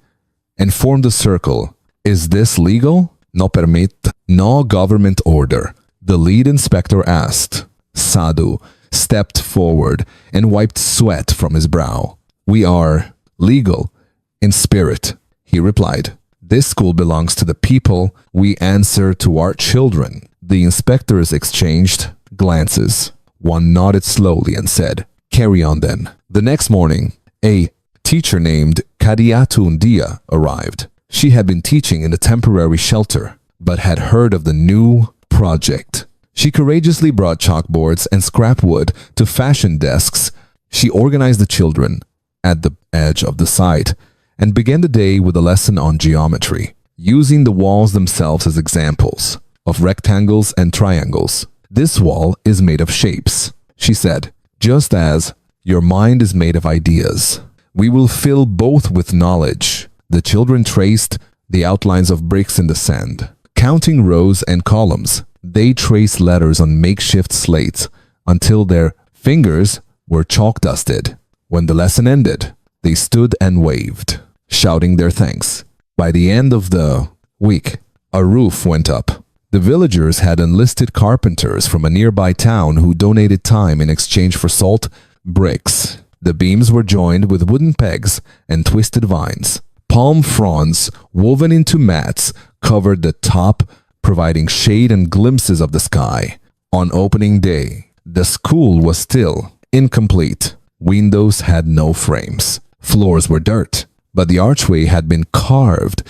and formed a circle. "Is this legal?" "No permit." "No government order." The lead inspector asked. Sadou stepped forward and wiped sweat from his brow. "We are legal in spirit," he replied. "This school belongs to the people. We answer to our children." The inspectors exchanged glances. One nodded slowly and said, "Carry on then." The next morning, a teacher named Candia arrived. She had been teaching in a temporary shelter, but had heard of the new project. She courageously brought chalkboards and scrap wood to fashion desks. She organized the children at the edge of the site and began the day with a lesson on geometry, using the walls themselves as examples of rectangles and triangles. "This wall is made of shapes," she said, "just as your mind is made of ideas. We will fill both with knowledge." The children traced the outlines of bricks in the sand, counting rows and columns. They traced letters on makeshift slates until their fingers were chalk dusted. When the lesson ended, they stood and waved, shouting their thanks. By the end of the week, a roof went up. The villagers had enlisted carpenters from a nearby town who donated time in exchange for salt bricks. The beams were joined with wooden pegs and twisted vines. Palm fronds woven into mats covered the top, providing shade and glimpses of the sky. On opening day, the school was still incomplete. Windows had no frames. Floors were dirt, but the archway had been carved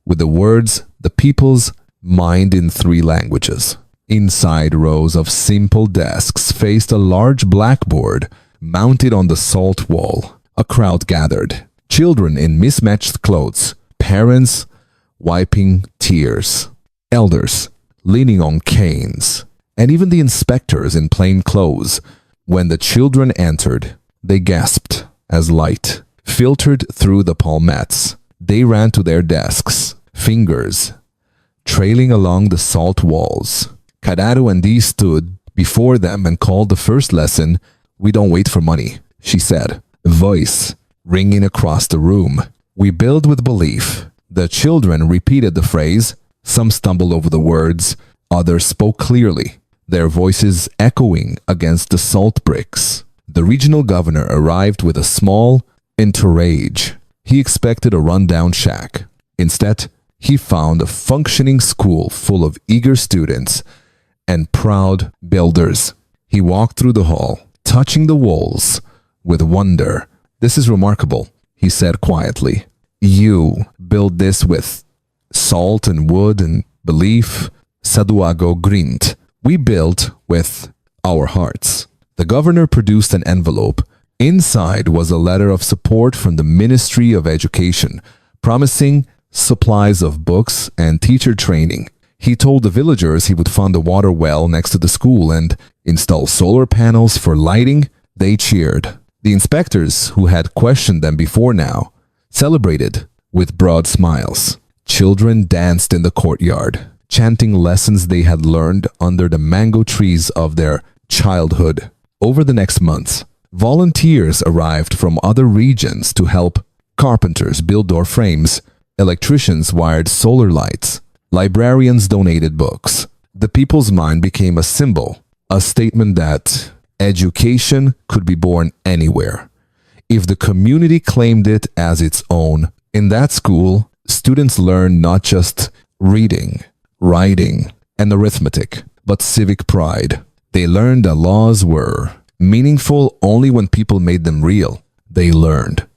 with the words "The People's Mind" in 3 languages. Inside, rows of simple desks faced a large blackboard mounted on the salt wall. A crowd gathered. Children in mismatched clothes, parents wiping tears, elders leaning on canes, and even the inspectors in plain clothes When the children entered, they gasped as light filtered through the palmettes. They ran to their desks, fingers trailing along the salt walls. Cararu and Dee stood before them and called the first lesson. "We don't wait for money," she said, voice ringing across the room. "We build with belief." The children repeated the phrase. Some stumbled over the words, others spoke clearly, their voices echoing against the salt bricks. The regional governor arrived with a small entourage. He expected a rundown shack. Instead, he found a functioning school full of eager students and proud builders. He walked through the hall, touching the walls with wonder. "This is remarkable," he said quietly. "You build this with salt and wood and belief." Saduago grinned. "We built with our hearts." The governor produced an envelope. Inside was a letter of support from the Ministry of Education, promising supplies of books and teacher training. He told the villagers he would fund a water well next to the school and install solar panels for lighting. They cheered. The inspectors, who had questioned them before now, celebrated with broad smiles. Children danced in the courtyard, chanting lessons they had learned under the mango trees of their childhood. Over the next months, volunteers arrived from other regions to help. Carpenters built door frames, electricians wired solar lights, librarians donated books. The people's mind became a symbol, a statement that education could be born anywhere, if the community claimed it as its own. In that school, students learned not just reading, writing, and arithmetic, but civic pride. They learned that laws were meaningful only when people made them real. They learned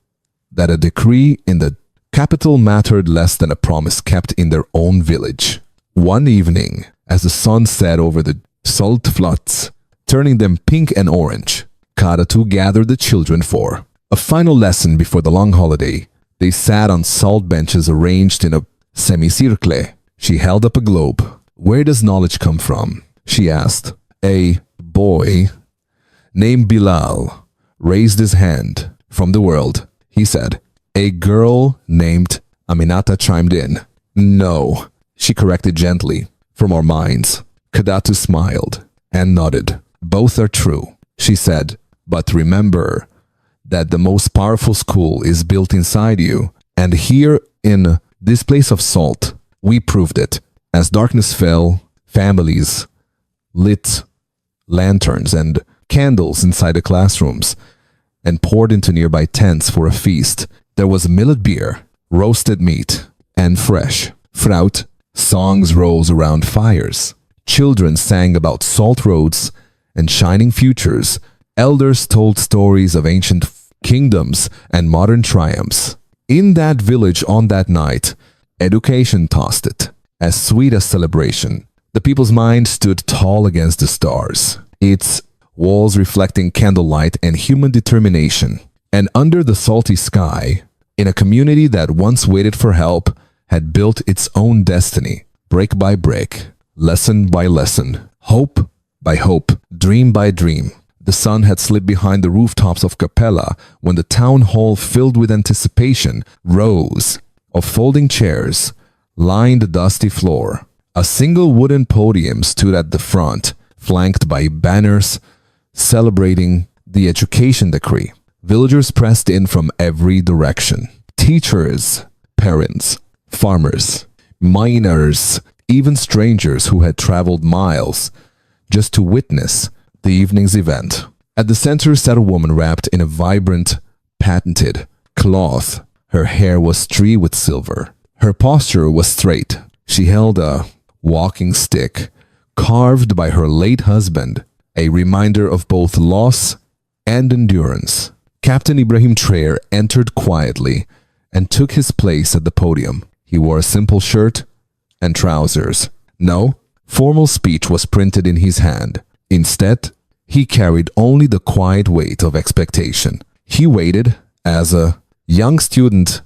that a decree in the capital mattered less than a promise kept in their own village. One evening, as the sun set over the salt flats, turning them pink and orange, Karatu gathered the children for a final lesson before the long holiday. They sat on salt benches arranged in a semicircle. She held up a globe. "Where does knowledge come from?" she asked. A boy named Bilal raised his hand. "From the world," he said. A girl named Aminata chimed in. "No," she corrected gently, "from our minds." Kadatu smiled and nodded. "Both are true," she said, "but remember that the most powerful school is built inside you. And here in this place of salt, we proved it. As darkness fell, families lit lanterns and candles inside the classrooms and poured into nearby tents for a feast. There was millet beer, roasted meat, and fresh fruit. Songs rose around fires. Children sang about salt roads and shining futures. Elders told stories of ancient kingdoms and modern triumphs. In that village on that night, education tossed it, as sweet as celebration. The people's mind stood tall against the stars, its walls reflecting candlelight and human determination. And under the salty sky, in a community that once waited for help, had built its own destiny, brick by brick, lesson by lesson, hope by hope, dream by dream. The sun had slipped behind the rooftops of Capella when the town hall, filled with anticipation, rows of folding chairs lined the dusty floor. A single wooden podium stood at the front, flanked by banners celebrating the education decree. Villagers pressed in from every direction. Teachers, parents, farmers, miners, even strangers who had traveled miles just to witness the evening's event. At the center sat a woman wrapped in a vibrant, patented cloth. Her hair was streaked with silver. Her posture was straight. She held a walking stick carved by her late husband, a reminder of both loss and endurance. Captain Ibrahim Trayor entered quietly and took his place at the podium. He wore a simple shirt and trousers. No formal speech was printed in his hand. Instead, he carried only the quiet weight of expectation. He waited as a young student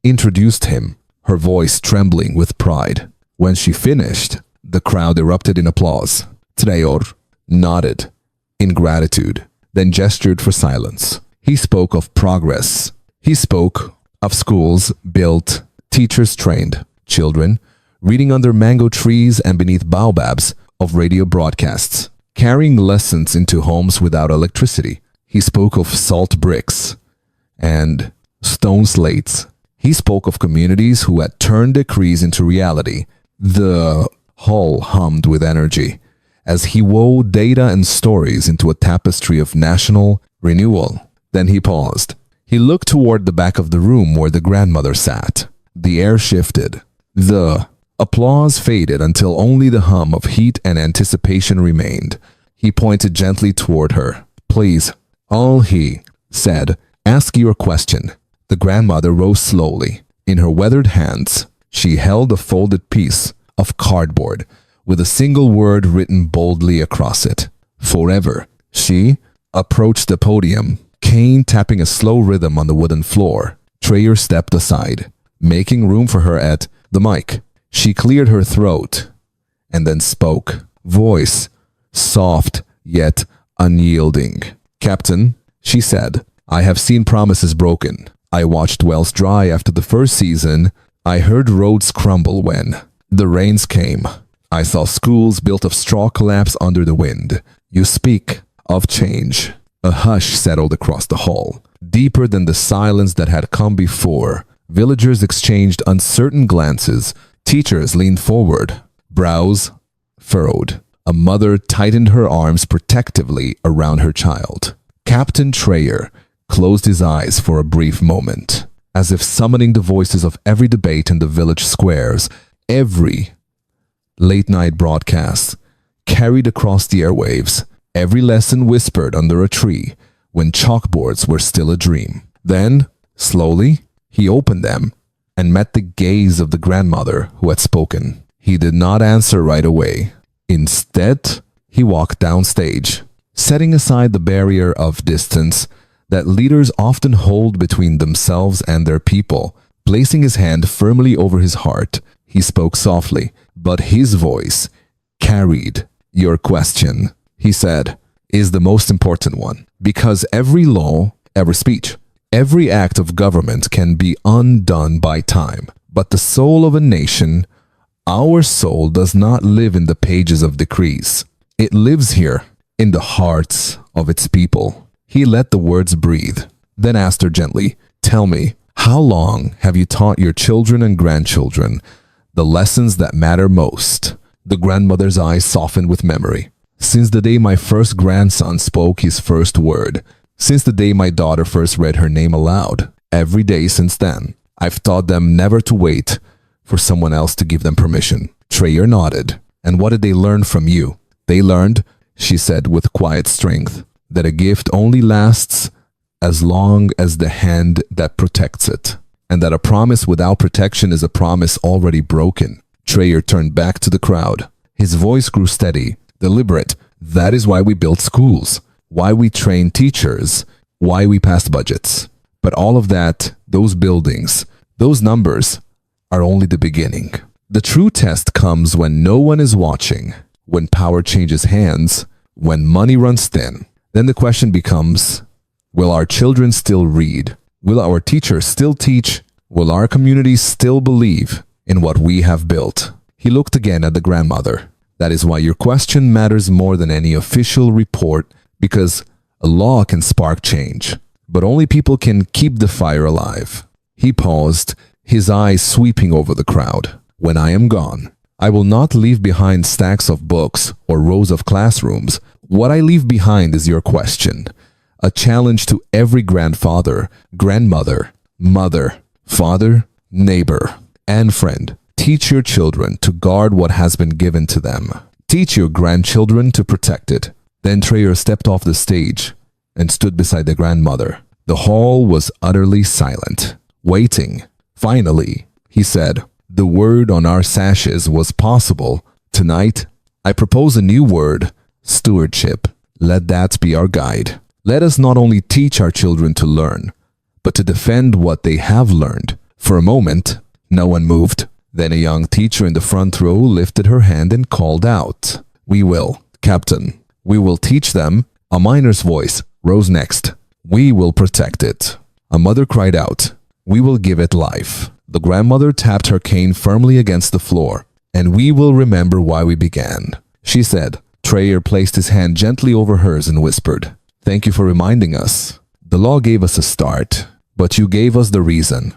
introduced him, her voice trembling with pride. When she finished, the crowd erupted in applause. Trayor nodded in gratitude. then gestured for silence. He spoke of progress. He spoke of schools built, teachers trained, children reading under mango trees and beneath baobabs of radio broadcasts, carrying lessons into homes without electricity. He spoke of salt bricks and stone slates. He spoke of communities who had turned decrees into reality. The hall hummed with energy as he wove data and stories into a tapestry of national renewal. Then he paused. He looked toward the back of the room where the grandmother sat. The air shifted. The applause faded until only the hum of heat and anticipation remained. He pointed gently toward her. "Please, all," he said, "ask your question." The grandmother rose slowly. In her weathered hands, she held a folded piece of cardboard with a single word written boldly across it. "Forever." She approached the podium, cane tapping a slow rhythm on the wooden floor. Trayor stepped aside, making room for her at the mic. She cleared her throat and then spoke, voice soft yet unyielding. "Captain," she said, "I have seen promises broken. I watched wells dry after the first season. I heard roads crumble when the rains came. I saw schools built of straw collapse under the wind. You speak of change." A hush settled across the hall, deeper than the silence that had come before. Villagers exchanged uncertain glances. Teachers leaned forward, brows furrowed. A mother tightened her arms protectively around her child. Captain Trayor closed his eyes for a brief moment, as if summoning the voices of every debate in the village squares, every late-night broadcast carried across the airwaves, every lesson whispered under a tree when chalkboards were still a dream. Then, slowly, he opened them and met the gaze of the grandmother who had spoken. He did not answer right away. Instead, he walked downstage, setting aside the barrier of distance that leaders often hold between themselves and their people. Placing his hand firmly over his heart, he spoke softly, but his voice carried. "Your question," he said, "is the most important one, because every law, every speech, every act of government can be undone by time. But the soul of a nation, our soul, does not live in the pages of decrees. It lives here, in the hearts of its people." He let the words breathe, then asked her gently, "Tell me, how long have you taught your children and grandchildren the lessons that matter most?" The grandmother's eyes softened with memory. "Since the day my first grandson spoke his first word. Since the day my daughter first read her name aloud. Every day since then, I've taught them never to wait for someone else to give them permission." Trayor nodded. "And what did they learn from you?" "They learned," she said with quiet strength, "that a gift only lasts as long as the hand that protects it, and that a promise without protection is a promise already broken." Trayor turned back to the crowd. His voice grew steady, deliberate. "That is why we built schools, why we trained teachers, why we passed budgets. But all of that, those buildings, those numbers, are only the beginning. The true test comes when no one is watching, when power changes hands, when money runs thin. Then the question becomes, will our children still read? Will our teachers still teach? Will our communities still believe in what we have built?" He looked again at the grandmother. "That is why your question matters more than any official report, because a law can spark change, but only people can keep the fire alive." He paused, his eyes sweeping over the crowd. "When I am gone, I will not leave behind stacks of books or rows of classrooms. What I leave behind is your question, a challenge to every grandfather, grandmother, mother, father, neighbor, and friend. Teach your children to guard what has been given to them. Teach your grandchildren to protect it." Then Trayor stepped off the stage and stood beside the grandmother. The hall was utterly silent, waiting. Finally, he said, "The word on our sashes was possible. Tonight, I propose a new word, stewardship. Let that be our guide. Let us not only teach our children to learn, but to defend what they have learned." For a moment, no one moved. Then a young teacher in the front row lifted her hand and called out, "We will, Captain. We will teach them." A miner's voice rose next. "We will protect it." A mother cried out, "We will give it life." The grandmother tapped her cane firmly against the floor. "And we will remember why we began," she said. Trayor placed his hand gently over hers and whispered, "Thank you for reminding us. The law gave us a start, but you gave us the reason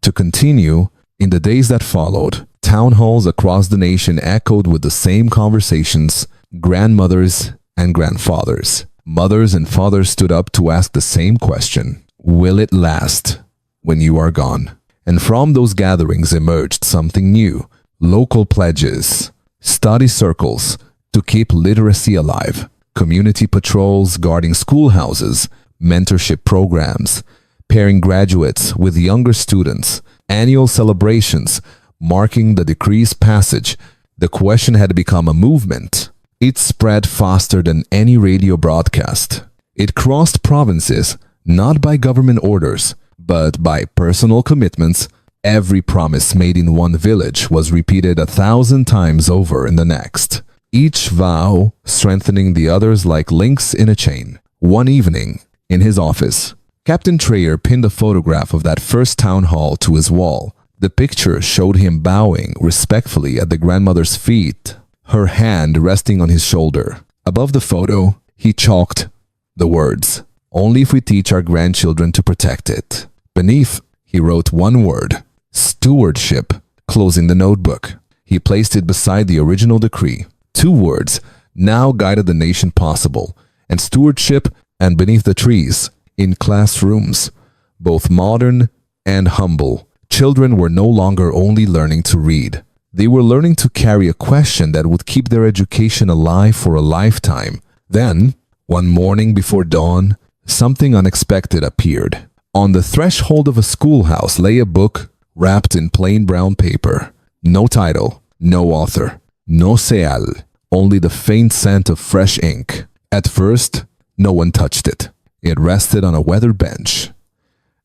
to continue." In the days that followed, town halls across the nation echoed with the same conversations. Grandmothers and grandfathers, mothers and fathers stood up to ask the same question: will it last when you are gone? And from those gatherings emerged something new: local pledges, study circles to keep literacy alive, community patrols guarding schoolhouses, mentorship programs, pairing graduates with younger students, annual celebrations marking the decree's passage. The question had become a movement. It spread faster than any radio broadcast. It crossed provinces, not by government orders, but by personal commitments. Every promise made in one village was repeated 1,000 times over in the next, each vow strengthening the others like links in a chain. One evening, in his office, Captain Trayor pinned a photograph of that first town hall to his wall. The picture showed him bowing respectfully at the grandmother's feet, her hand resting on his shoulder. Above the photo, he chalked the words, "Only if we teach our grandchildren to protect it." Beneath, he wrote one word: stewardship. Closing the notebook, he placed it beside the original decree. Two words now guided the nation possible, and stewardship. And beneath the trees, in classrooms, both modern and humble, children were no longer only learning to read. They were learning to carry a question that would keep their education alive for a lifetime. Then, one morning before dawn, something unexpected appeared. On the threshold of a schoolhouse lay a book wrapped in plain brown paper. No title, no author, no seal, only the faint scent of fresh ink. At first, no one touched it. It rested on a weathered bench,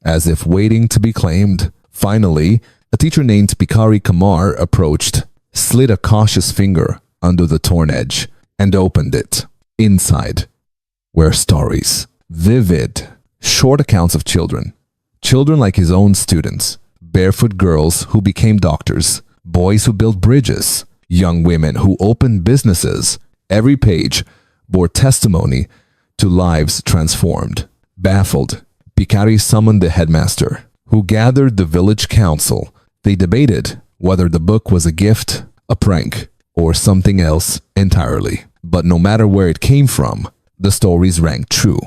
as if waiting to be claimed. Finally, a teacher named Pikari Kamar approached, slid a cautious finger under the torn edge, and opened it. Inside were stories, vivid, short accounts of children. Children like his own students, barefoot girls who became doctors, boys who built bridges, young women who opened businesses. Every page bore testimony to lives transformed. Baffled, Pikari summoned the headmaster, who gathered the village council. They debated whether the book was a gift, a prank, or something else entirely. But no matter where it came from, the stories rang true.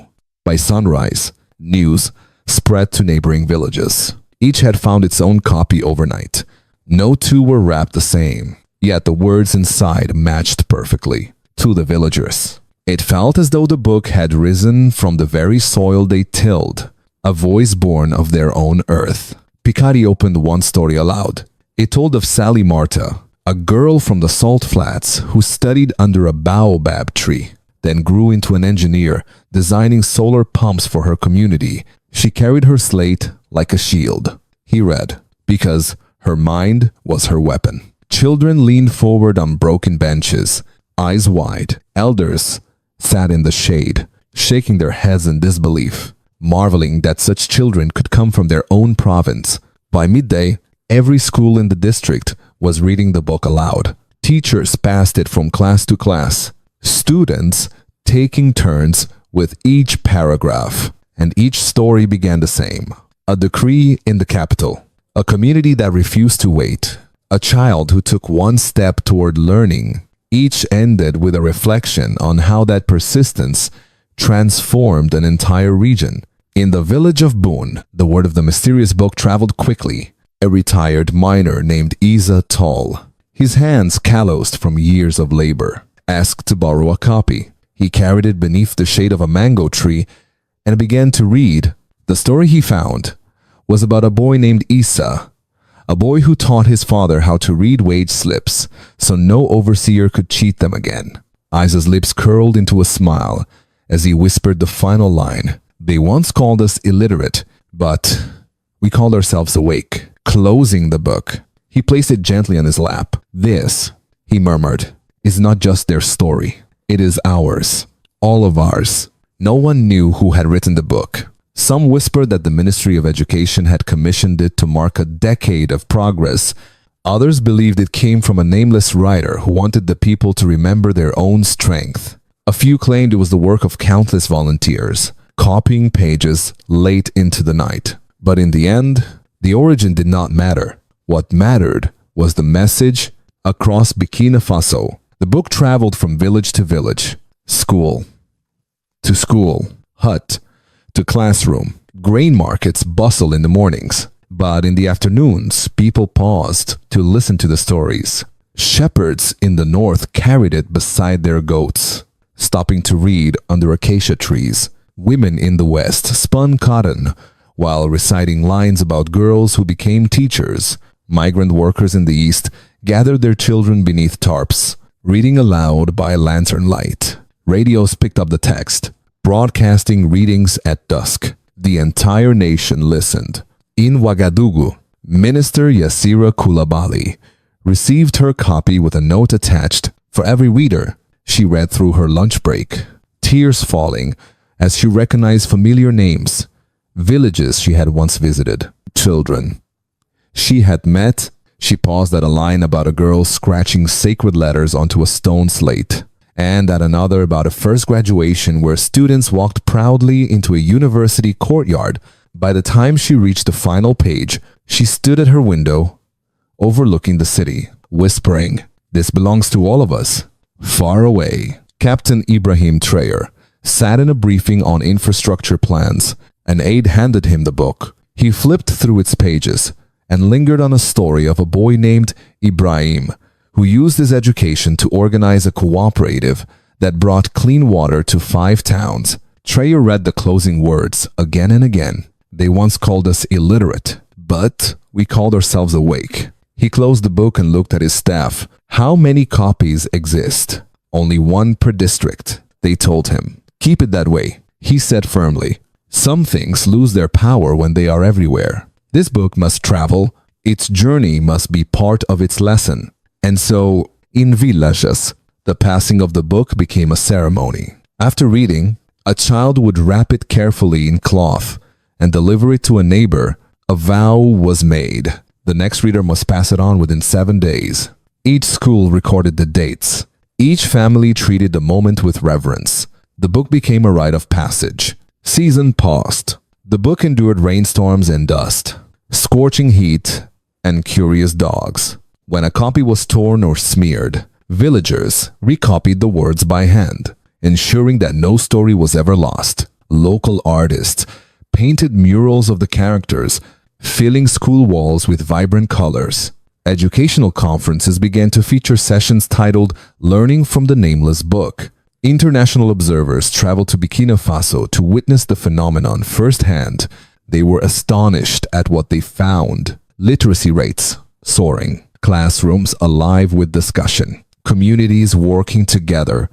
By sunrise, news spread to neighboring villages. Each had found its own copy overnight. No two were wrapped the same, yet the words inside matched perfectly. To the villagers, it felt as though the book had risen from the very soil they tilled, a voice born of their own earth. Pikari opened one story aloud. It told of Sally Marta, a girl from the Salt Flats who studied under a baobab tree, then grew into an engineer, designing solar pumps for her community. She carried her slate like a shield. He read, because her mind was her weapon. Children leaned forward on broken benches, eyes wide. Elders sat in the shade, shaking their heads in disbelief, marveling that such children could come from their own province. By midday, every school in the district was reading the book aloud. Teachers passed it from class to class, students taking turns with each paragraph, and each story began the same. A decree in the capital, a community that refused to wait, a child who took one step toward learning. Each ended with a reflection on how that persistence transformed an entire region. In the village of Boone, the word of the mysterious book traveled quickly. A retired miner named Isa Tall, his hands calloused from years of labor, asked to borrow a copy. He carried it beneath the shade of a mango tree and began to read. The story he found was about a boy named Isa, a boy who taught his father how to read wage slips so no overseer could cheat them again. Isa's lips curled into a smile as he whispered the final line. They once called us illiterate, but we called ourselves awake. Closing the book, he placed it gently on his lap. This, he murmured, is not just their story. It is ours, all of ours. No one knew who had written the book. Some whispered that the Ministry of Education had commissioned it to mark a decade of progress. Others believed it came from a nameless writer who wanted the people to remember their own strength. A few claimed it was the work of countless volunteers, copying pages late into the night. But in the end, the origin did not matter. What mattered was the message across Burkina Faso. The book traveled from village to village, school to school, hut to classroom. Grain markets bustle in the mornings, but in the afternoons, people paused to listen to the stories. Shepherds in the north carried it beside their goats, stopping to read under acacia trees. Women in the west spun cotton while reciting lines about girls who became teachers. Migrant workers in the east gathered their children beneath tarps, reading aloud by lantern light. Radios picked up the text, broadcasting readings at dusk. The entire nation listened. In Ouagadougou, Minister Yassira Coulibaly received her copy with a note attached for every reader. She read through her lunch break, tears falling as she recognized familiar names, villages she had once visited, children she had met. She paused at a line about a girl scratching sacred letters onto a stone slate, and at another about a first graduation where students walked proudly into a university courtyard. By the time she reached the final page, she stood at her window, overlooking the city, whispering, "This belongs to all of us." Far away, Captain Ibrahim Trayor sat in a briefing on infrastructure plans. An aide handed him the book. He flipped through its pages and lingered on a story of a boy named Ibrahim, who used his education to organize a cooperative that brought clean water to 5 towns. Trayor read the closing words again and again. "They once called us illiterate, but we called ourselves awake." He closed the book and looked at his staff. "How many copies exist?" "Only one per district," they told him. "Keep it that way," he said firmly. "Some things lose their power when they are everywhere. This book must travel. Its journey must be part of its lesson." And so, in villages, the passing of the book became a ceremony. After reading, a child would wrap it carefully in cloth and deliver it to a neighbor. A vow was made. The next reader must pass it on within 7 days. Each school recorded the dates. Each family treated the moment with reverence. The book became a rite of passage. Season passed. The book endured rainstorms and dust, scorching heat, and curious dogs. When a copy was torn or smeared, villagers recopied the words by hand, ensuring that no story was ever lost. Local artists painted murals of the characters, filling school walls with vibrant colors. Educational conferences began to feature sessions titled "Learning from the Nameless Book." International observers traveled to Burkina Faso to witness the phenomenon firsthand. They were astonished at what they found. Literacy rates soaring, classrooms alive with discussion, communities working together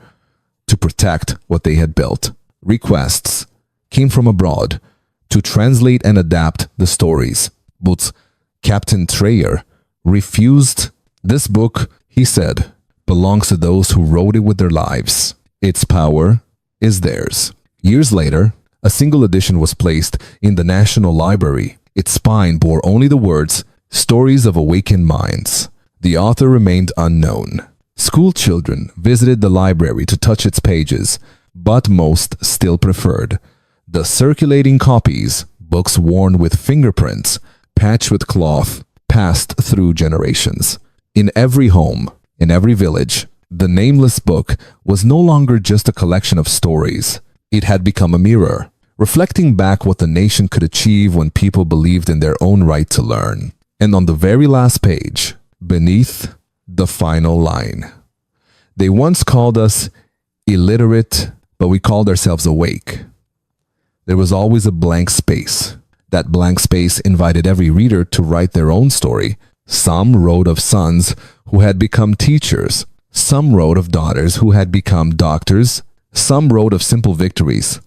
to protect what they had built. Requests came from abroad to translate and adapt the stories, but Captain Trayor refused. "This book," he said, "belongs to those who wrote it with their lives. Its power is theirs." Years later, a single edition was placed in the National Library. Its spine bore only the words, "Stories of Awakened Minds." The author remained unknown. School children visited the library to touch its pages, but most still preferred the circulating copies, books worn with fingerprints, patched with cloth, passed through generations. In every home, in every village, the Nameless Book was no longer just a collection of stories. It had become a mirror, reflecting back what the nation could achieve when people believed in their own right to learn. And on the very last page, beneath the final line, "They once called us illiterate, but we called ourselves awake." There was always a blank space. That blank space invited every reader to write their own story. Some wrote of sons who had become teachers. Some wrote of daughters who had become doctors. Some wrote of simple victories.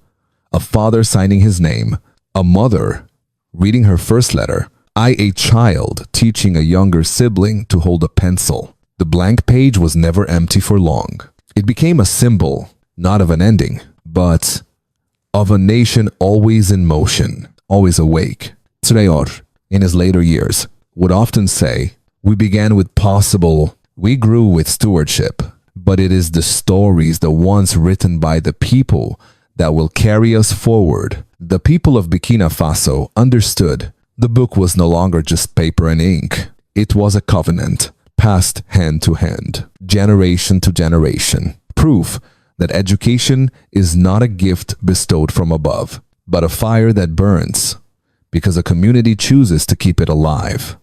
A father signing his name. A mother reading her first letter. A child teaching a younger sibling to hold a pencil. The blank page was never empty for long. It became a symbol, not of an ending, but of a nation always in motion, always awake. Trayor, in his later years, would often say, "We began with possible, we grew with stewardship, but it is the stories, the ones written by the people, that will carry us forward." The people of Burkina Faso understood the book was no longer just paper and ink. It was a covenant, passed hand to hand, generation to generation. Proof that education is not a gift bestowed from above, but a fire that burns because a community chooses to keep it alive.